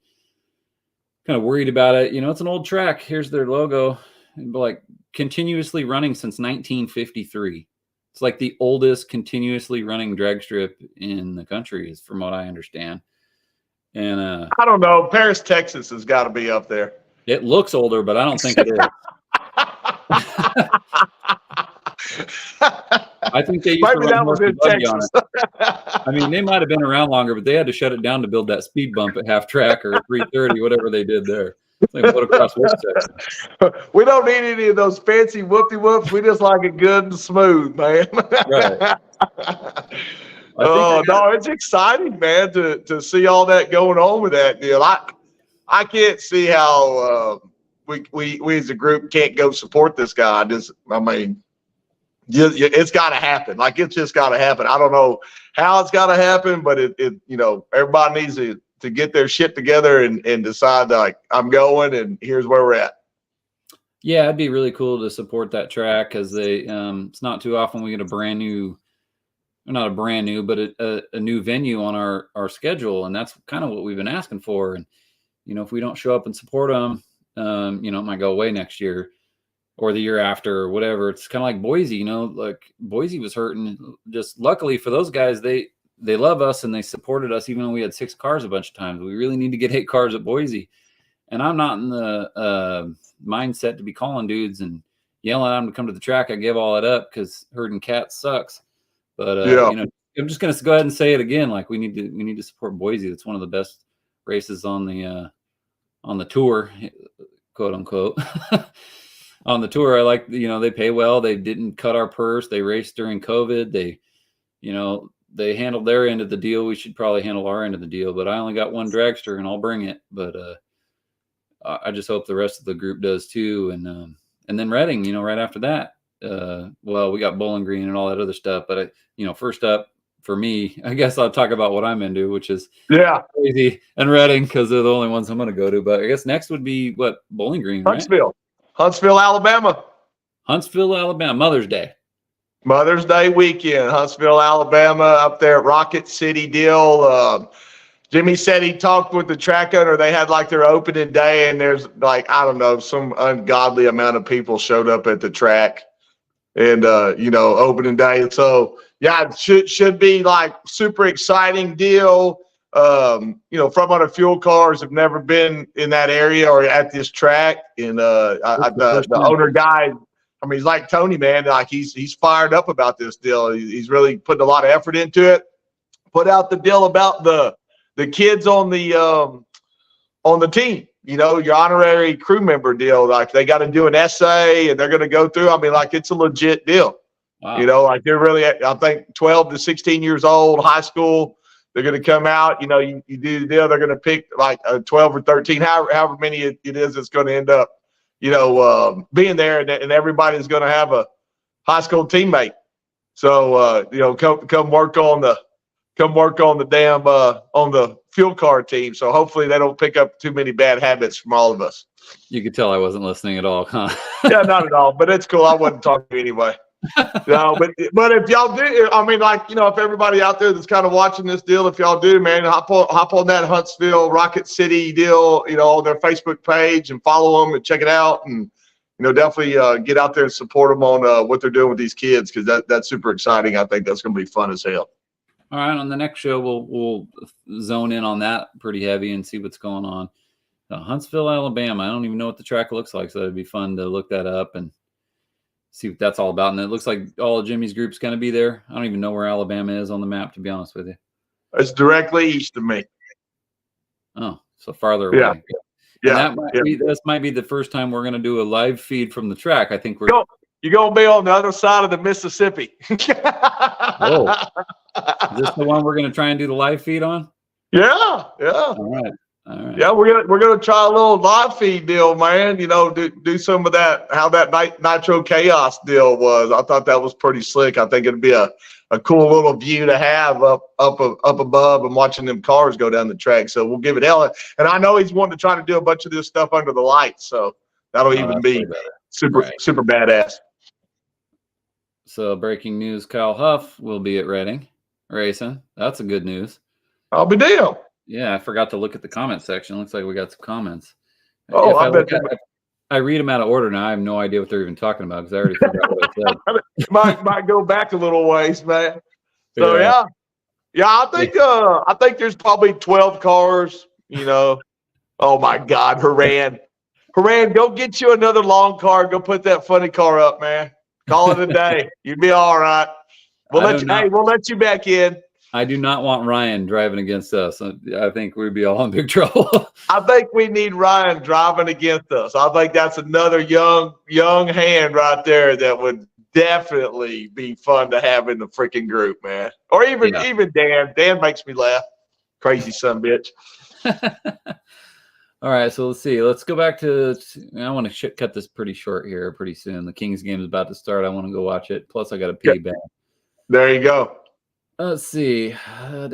kind of worried about it. It's an old track. Here's their logo, like continuously running since 1953. It's like the oldest continuously running drag strip in the country, is from what I understand. And I don't know. Paris, Texas has got to be up there. It looks older, but I don't think it is. I think they used to run horse and buggy on it. I mean, they might have been around longer, but they had to shut it down to build that speed bump at half track or 330, whatever they did there. It's like motocross West Texas. We don't need any of those fancy whoopty-whoops. We just like it good and smooth, man. Right. Oh, no, it's exciting, man, to see all that going on with that deal. I can't see how we as a group can't go support this guy. It's got to happen. Like, it's just got to happen. I don't know how it's got to happen, but it everybody needs to get their shit together and decide, like, I'm going and here's where we're at. Yeah, it'd be really cool to support that track, because it's not too often we get a brand new, not a brand new, but a new venue on our schedule. And that's kind of what we've been asking for. And, if we don't show up and support them, it might go away next year or the year after or whatever. It's kind of like Boise, like Boise was hurting. Just luckily for those guys, they love us and they supported us, even though we had 6 cars a bunch of times. We really need to get 8 cars at Boise. And I'm not in the mindset to be calling dudes and yelling at them to come to the track. I give all that up because herding cats sucks. But I'm just going to go ahead and say it again. Like, we need to support Boise. That's one of the best races on the tour, quote unquote. On the tour, I like, they pay well. They didn't cut our purse. They raced during COVID. They handled their end of the deal. We should probably handle our end of the deal. But I only got one dragster, and I'll bring it. But I just hope the rest of the group does too. And then Reading, right after that. Well, we got Bowling Green and all that other stuff. But first up for me, I guess I'll talk about what I'm into, which is Boise and Reading, because they're the only ones I'm going to go to. But I guess next would be Bowling Green, right? Huntsville, Alabama. Mother's Day. Mother's Day weekend, Huntsville, Alabama, up there at Rocket City deal. Jimmy said he talked with the track owner. They had like their opening day, and there's like, I don't know, some ungodly amount of people showed up at the track and, opening day. So, yeah, it should be like super exciting deal. Front runner fuel cars have never been in that area or at this track. And the owner guy, I mean, he's like Tony, man. Like, he's fired up about this deal. He's really putting a lot of effort into it. Put out the deal about the kids on the team. Your honorary crew member deal. Like, they got to do an essay and they're going to go through. I mean, like, it's a legit deal. Wow. Like, they're really, I think, 12 to 16 years old, high school. They're going to come out. You do the deal. They're going to pick like 12 or 13, however many it is that's going to end up, being there, and everybody's going to have a high school teammate. So come work on the damn on the fuel car team. So hopefully they don't pick up too many bad habits from all of us. You could tell I wasn't listening at all, huh? Yeah, not at all. But it's cool. I wasn't talking to you anyway. No, but if y'all do, I mean, like, if everybody out there that's kind of watching this deal, if y'all do, man, hop on that Huntsville Rocket City deal, on their Facebook page and follow them and check it out, and definitely get out there and support them on what they're doing with these kids, because that's super exciting. I think that's going to be fun as hell. All right, on the next show we'll zone in on that pretty heavy and see what's going on. Huntsville, Alabama. I don't even know what the track looks like, so it'd be fun to look that up and see what that's all about. And it looks like all of Jimmy's group's going to be there. I don't even know where Alabama is on the map, to be honest with you. It's directly east of me. Oh, so farther away. Yeah. Yeah. This might be the first time we're going to do a live feed from the track. I think you're going to be on the other side of the Mississippi. Whoa. Is this the one we're going to try and do the live feed on? Yeah. All right. Yeah, we're gonna try a little live feed deal, man. Do some of that, how that Nitro Chaos deal was. I thought that was pretty slick. I think it'd be a cool little view to have up above and watching them cars go down the track. So we'll give it hell. And I know he's wanting to try to do a bunch of this stuff under the lights, so that'll even be super badass. So breaking news: Kyle Huff will be at Reading racing. That's a good news. I'll be damned. Yeah, I forgot to look at the comment section. Looks like we got some comments. Oh, I read them out of order now. I have no idea what they're even talking about because I already forgot what I said. might go back a little ways, man. So yeah. I think there's probably 12 cars. Oh my God, Haran, go get you another long car. Go put that funny car up, man. Call it a day. You'll be all right. We'll let you back in. I do not want Ryan driving against us. I think we'd be all in big trouble. I think we need Ryan driving against us. I think that's another young hand right there that would definitely be fun to have in the freaking group, man. Or even Dan. Dan makes me laugh. Crazy son of a bitch. All right, so let's see. Let's go back to – I want to cut this pretty short here pretty soon. The Kings game is about to start. I want to go watch it. Plus, I got to pee back. There you go. Let's see. I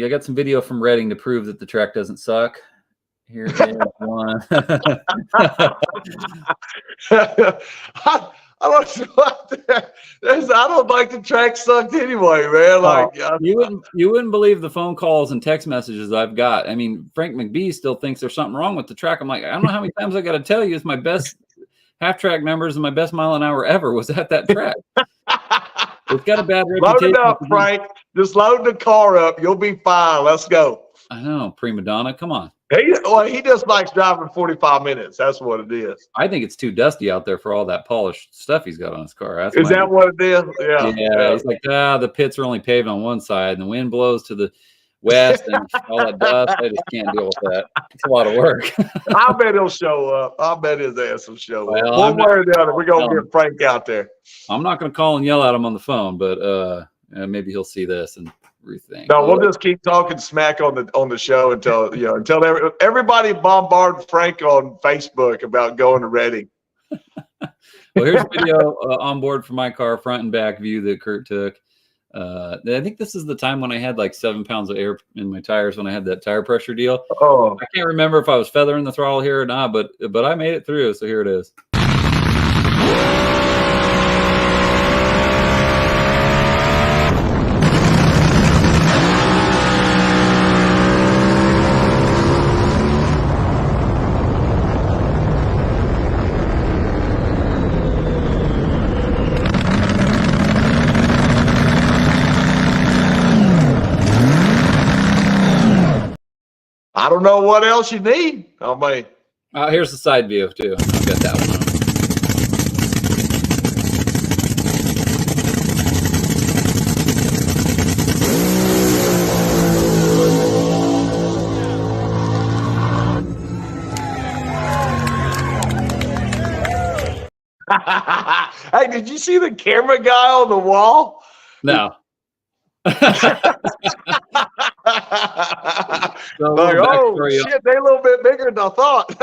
got some video from Reading to prove that the track doesn't suck. Here is one. I don't like the track sucked anyway, man. You wouldn't believe the phone calls and text messages I've got. I mean, Frank McBee still thinks there's something wrong with the track. I'm like, I don't know how many times I got to tell you, it's my best half track numbers and my best mile an hour ever was at that track. It's got a bad reputation. Load it up, Frank. Just load the car up. You'll be fine. Let's go. I know, prima donna. Come on. He just likes driving 45 minutes. That's what it is. I think it's too dusty out there for all that polished stuff he's got on his car. Is that what it is? Yeah. He's like, the pits are only paved on one side, and the wind blows to the west, and all that dust. I just can't deal with that. It's a lot of work. I bet he'll show up. I bet his ass will show up. One way or the other, we're going to get Frank out there. I'm not going to call and yell at him on the phone, but maybe he'll see this and rethink. No, we'll just keep talking smack on the show until everybody bombard Frank on Facebook about going to Reading. Well, here's a video on board for my car, front and back view that Kurt took. I think this is the time when I had like 7 pounds of air in my tires when I had that tire pressure deal. Oh, I can't remember if I was feathering the throttle here or not, but I made it through. So here it is. I don't know what else you need. Oh, man. Here's the side view, too. I've got that one on. Hey, did you see the camera guy on the wall? No. So like, oh shit, they're a little bit bigger than I thought.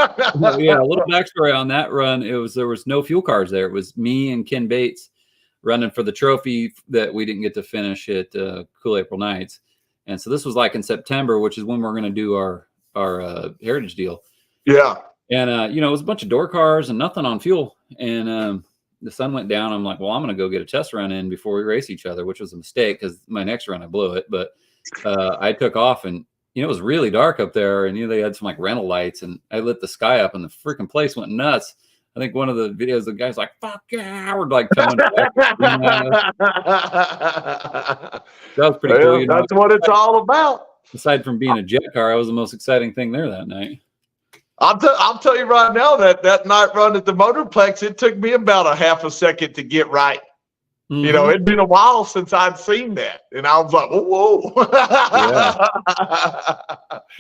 Yeah, a little backstory on that run. There was no fuel cars there. It was me and Ken Bates running for the trophy that we didn't get to finish at Cool April Nights. And so this was like in September, which is when we're going to do our heritage deal. Yeah. And it was a bunch of door cars and nothing on fuel. And the sun went down. I'm like, well, I'm going to go get a test run in before we race each other, which was a mistake because my next run I blew it. But I took off, and it was really dark up there, and they had some like rental lights, and I lit the sky up, and the freaking place went nuts. I think one of the videos, the guy's like, "Fuck yeah!" We're like towing. That was pretty cool. That's what it's all about. Aside from being a jet car, I was the most exciting thing there that night. I'll tell you right now that night run at the Motorplex, it took me about a half a second to get right. Mm-hmm. It'd been a while since I'd seen that, and I was like, "Whoa!"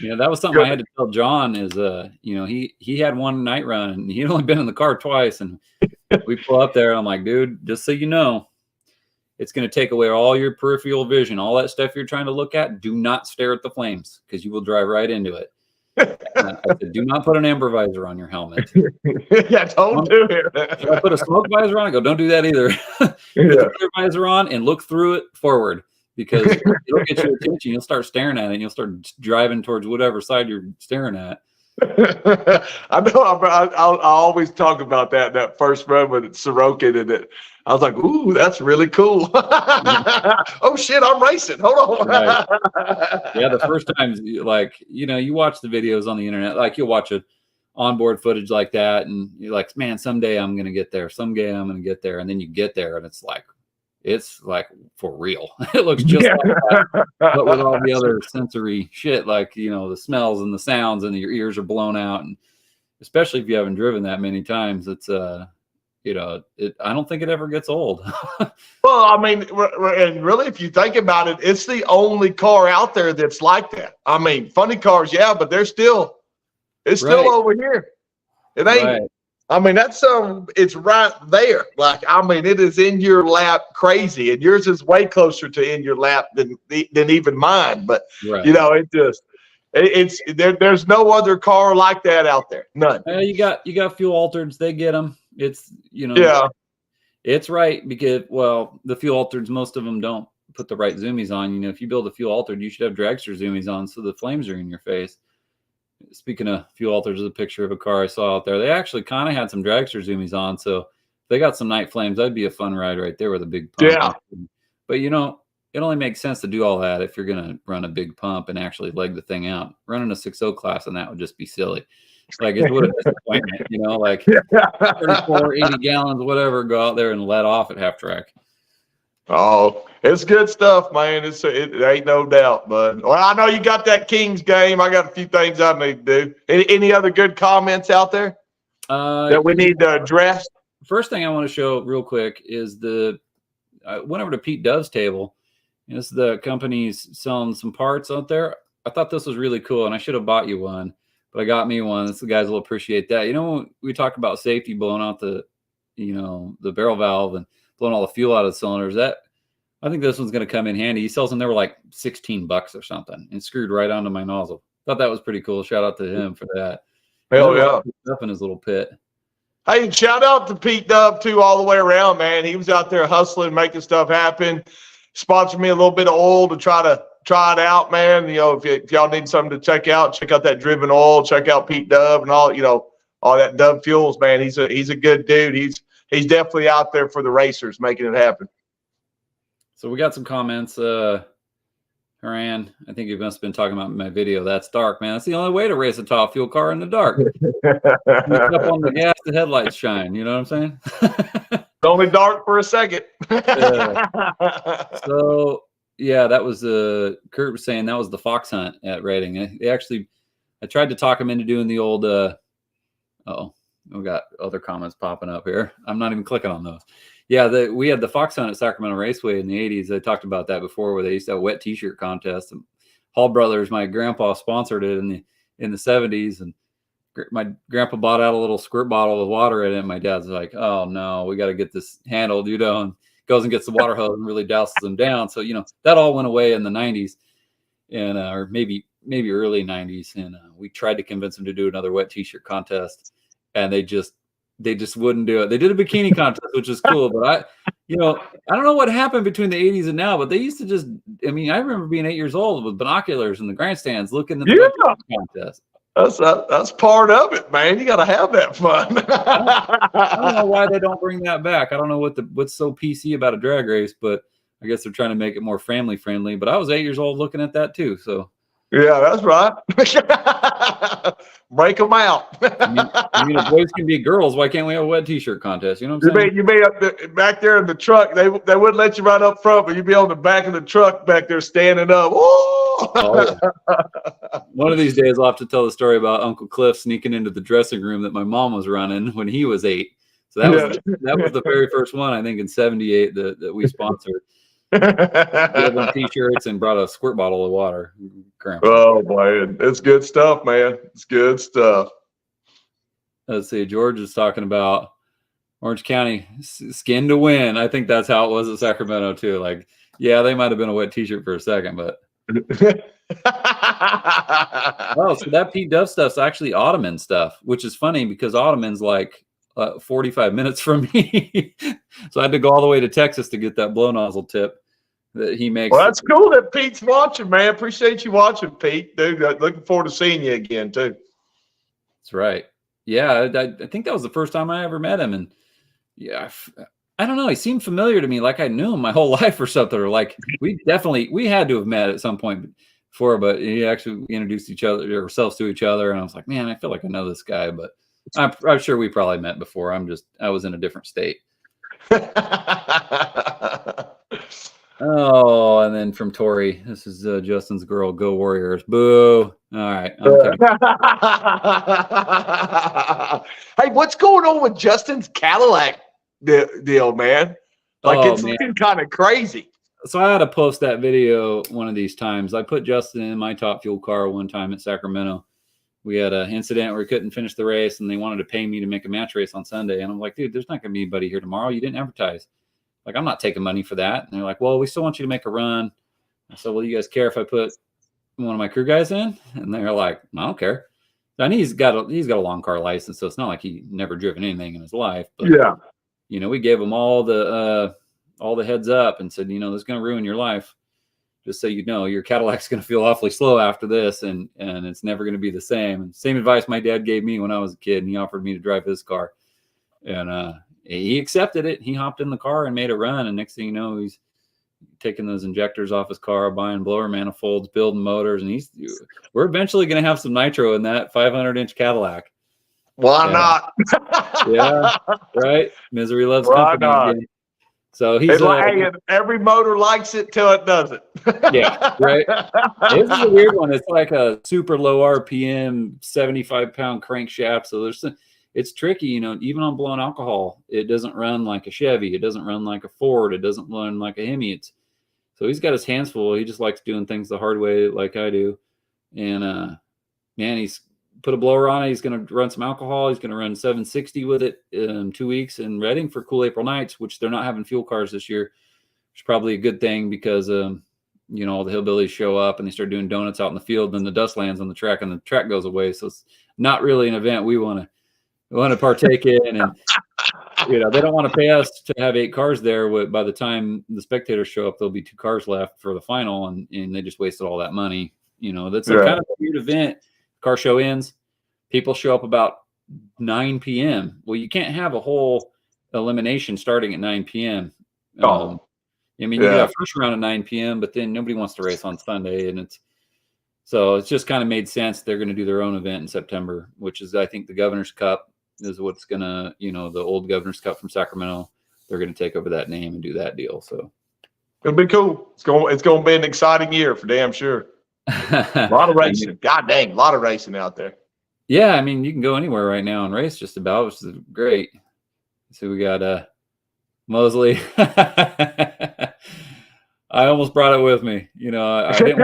Yeah, that was something I had to tell John. Is he had one night run, and he'd only been in the car twice, and we pull up there, and I'm like, "Dude, just so you know, it's going to take away all your peripheral vision, all that stuff you're trying to look at. Do not stare at the flames because you will drive right into it." I said, do not put an amber visor on your helmet. Yeah, don't do it. If I put a smoke visor on, I go, don't do that either. Put the clear visor on and look through it forward, because it'll get your attention. You'll start staring at it, and you'll start driving towards whatever side you're staring at. I know. I always talk about that first run with Sorokin, and it. I was like, "Ooh, that's really cool." Oh shit, I'm racing. Hold on. Right. Yeah, the first times, like you watch the videos on the internet, like you'll watch a onboard footage like that, and you're like, "Man, someday I'm gonna get there. Someday I'm gonna get there." And then you get there, and it's like for real. It looks just like that, but with all the other sensory shit, like the smells and the sounds, and your ears are blown out, and especially if you haven't driven that many times, it's I don't think it ever gets old. Well, I mean, and really, if you think about it, it's the only car out there that's like that. I mean, funny cars, yeah, but it's still over here. It ain't. Right. I mean, it's right there. Like, I mean, it is in your lap crazy, and yours is way closer to in your lap than even mine. But right. There's no other car like that out there. None. You got fuel altereds. They get them. It's it's right, because the fuel altereds, most of them don't put the right zoomies on. If you build a fuel altered, you should have dragster zoomies on so the flames are in your face. Speaking of fuel altereds, there's a picture of a car I saw out there. They actually kind of had some dragster zoomies on, so if they got some night flames, that'd be a fun ride right there with a big pump. Yeah, but it only makes sense to do all that if you're gonna run a big pump and actually leg the thing out. Running a 6.0 class on that would just be silly. Like, it would have disappointment, like 34, 80 gallons, whatever, go out there and let off at half track. Oh, it's good stuff, man. It ain't no doubt, bud. Well, I know you got that Kings game. I got a few things I need to do. Any other good comments out there that we need to address? First thing I want to show real quick is I went over to Pete Dove's table. This is the company's selling some parts out there. I thought this was really cool, and I should have bought you one, but I got me one. The guys will appreciate that. When we talk about safety, blowing out the barrel valve and blowing all the fuel out of the cylinders, I think this one's going to come in handy. He sells them. They were like $16 or something, and screwed right onto my nozzle. Thought that was pretty cool. Shout out to him for that. Hell yeah. Up in his little pit. Hey, shout out to Pete Dove too, all the way around, man. He was out there hustling, making stuff happen. Sponsored me a little bit of oil to try it out, man. If y'all need something to check out that Driven Oil. Check out Pete Dove and all that Dove Fuels, man. He's a good dude. He's definitely out there for the racers, making it happen. So we got some comments. Haran, I think you must have been talking about my video. That's dark, man. That's the only way to race a top fuel car in the dark. Look up on the gas, the headlights shine. You know what I'm saying? It's only dark for a second. So yeah, that was Kurt was saying that was the fox hunt at Reading. I tried to talk him into doing the old. We got other comments popping up here. I'm not even clicking on those. Yeah, we had the fox hunt at Sacramento Raceway in the 80s. I talked about that before, where they used to have a wet T-shirt contest. And Hall Brothers, my grandpa, sponsored it in the 70s, and my grandpa bought out a little squirt bottle with water in it. And my dad's like, "Oh no, we got to get this handled," and goes and gets the water hose and really douses them down. So that all went away in the 90s, and or maybe early 90s. And we tried to convince them to do another wet T-shirt contest, and they just wouldn't do it. They did a bikini contest, which is cool, but I don't know what happened between the 80s and now, but they used to I remember being 8 years old with binoculars in the grandstands looking at the contest. That's part of it, man. You got to have that fun. I don't know why they don't bring that back. I don't know what's so PC about a drag race, but I guess they're trying to make it more family friendly. But I was 8 years old looking at that too. So yeah, that's right. Break them out. I mean, if boys can be girls, why can't we have a wet T-shirt contest? You know what I'm saying? You may back there in the truck. They wouldn't let you right up front, but you'd be on the back of the truck back there standing up. Oh, yeah. One of these days, I'll have to tell the story about Uncle Cliff sneaking into the dressing room that my mom was running when he was 8. So that was the very first one, I think, in '78 that we sponsored. We had on T-shirts and brought a squirt bottle of water. Oh man, it's good stuff, man. It's good stuff. Let's see. George is talking about Orange County skin to win. I think that's how it was at Sacramento too. Like, yeah, they might have been a wet T-shirt for a second, but oh, so that Pete Dove stuff's actually Ottoman stuff, which is funny because Ottoman's like 45 minutes from me. So I had to go all the way to Texas to get that blow nozzle tip that he makes. Well, that's cool that Pete's watching, man. Appreciate you watching, Pete. Dude, looking forward to seeing you again, too. That's right. Yeah, I think that was the first time I ever met him. And yeah, I don't know. He seemed familiar to me, like I knew him my whole life or something. Or like we had to have met at some point before, but he actually introduced ourselves to each other. And I was like, man, I feel like I know this guy, but I'm sure we probably met before. I was in a different state. Oh, and then from Tori, this is Justin's girl. Go Warriors. Boo. All right. Hey, what's going on with Justin's Cadillac deal, man? Like, it's looking kind of crazy. So I had to post that video one of these times. I put Justin in my Top Fuel car one time at Sacramento. We had an incident where we couldn't finish the race, and they wanted to pay me to make a match race on Sunday. And I'm like, dude, there's not going to be anybody here tomorrow. You didn't advertise. Like, I'm not taking money for that. And they're like, well, we still want you to make a run. I said, well, you guys care if I put one of my crew guys in? And they're like, I don't care. And he's got a long car license, so it's not like he never driven anything in his life. But yeah, you know, we gave him all the heads up and said, you know, this is going to ruin your life. Just so you know, your Cadillac's going to feel awfully slow after this, and it's never going to be the same. And same advice my dad gave me when I was a kid, and he offered me to drive his car. And he accepted it. He hopped in the car and made a run. And next thing you know, he's taking those injectors off his car, buying blower manifolds, building motors. And we're eventually going to have some nitro in that 500-inch Cadillac. Why not? Yeah, right. Misery loves company. Not? So he's like, every motor likes it till it doesn't. Yeah, right. This is a weird one. It's like a super low RPM, 75-pound crankshaft. So it's tricky, you know. Even on blown alcohol, it doesn't run like a Chevy. It doesn't run like a Ford. It doesn't run like a Hemi. So he's got his hands full. He just likes doing things the hard way, like I do. And man, he's put a blower on it. He's going to run some alcohol. He's going to run 760 with it in 2 weeks in Reading for Cool April Nights, which they're not having fuel cars this year. It's probably a good thing because, you know, all the hillbillies show up and they start doing donuts out in the field. Then the dust lands on the track and the track goes away. So it's not really an event we want to partake in. And, you know, they don't want to pay us to have 8 cars there. By the time the spectators show up, there'll be 2 cars left for the final. And they just wasted all that money. You know, that's kind of a weird event. Car show ends, people show up about 9 p.m. Well, you can't have a whole elimination starting at 9 p.m. I mean, you got a first round at 9 p.m., but then nobody wants to race on Sunday. And it's just kind of made sense. They're going to do their own event in September, which is, I think, the Governor's Cup is what's going to, you know, the old Governor's Cup from Sacramento. They're going to take over that name and do that deal. So it'll be cool. It's going to be an exciting year for damn sure. A lot of racing. God dang, a lot of racing out there. Yeah, I mean, you can go anywhere right now and race just about, which is great. So we got Mosley. I almost brought it with me. You know, I didn't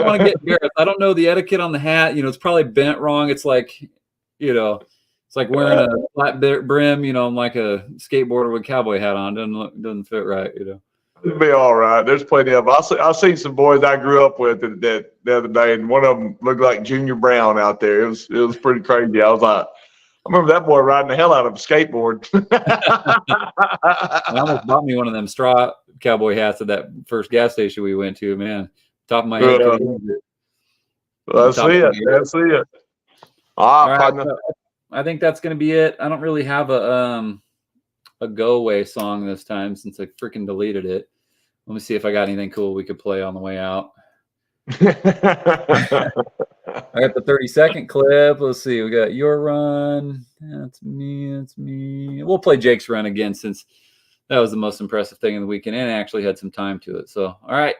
want to get embarrassed. I don't know the etiquette on the hat. You know, it's probably bent wrong. It's like, you know, it's like wearing a flat brim, you know, like a skateboarder with a cowboy hat on. Doesn't fit right, you know. It'll be all right. There's plenty of them. I've seen some boys I grew up with that the other day, and one of them looked like Junior Brown out there. It was pretty crazy. I was like, I remember that boy riding the hell out of a skateboard. I almost bought me one of them straw cowboy hats at that first gas station we went to. Man, Top of my head. Let's see it. All right, so I think that's going to be it. I don't really have a go away song this time since I freaking deleted it. Let me see if I got anything cool we could play on the way out. I got the 30-second clip. Let's see. We got your run. That's me. We'll play Jake's run again since that was the most impressive thing in the weekend and actually had some time to it. So, all right.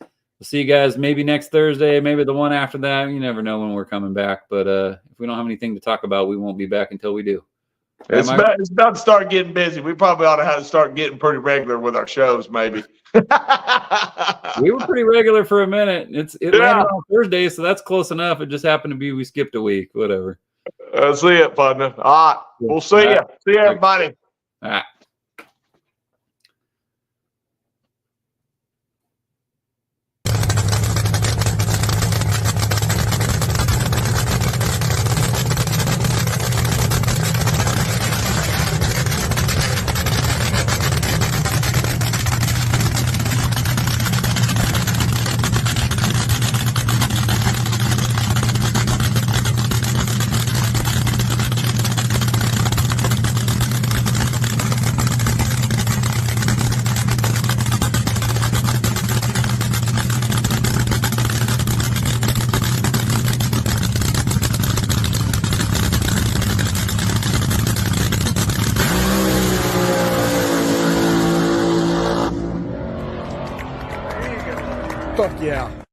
We'll see you guys maybe next Thursday, maybe the one after that. You never know when we're coming back. But if we don't have anything to talk about, we won't be back until we do. It's about to start getting busy. We probably ought to have to start getting pretty regular with our shows, maybe. We were pretty regular for a minute. It landed on Thursday, so that's close enough. It just happened to be we skipped a week. Whatever. See it, partner. All right. We'll see you. See you, everybody. All right. Fuck yeah.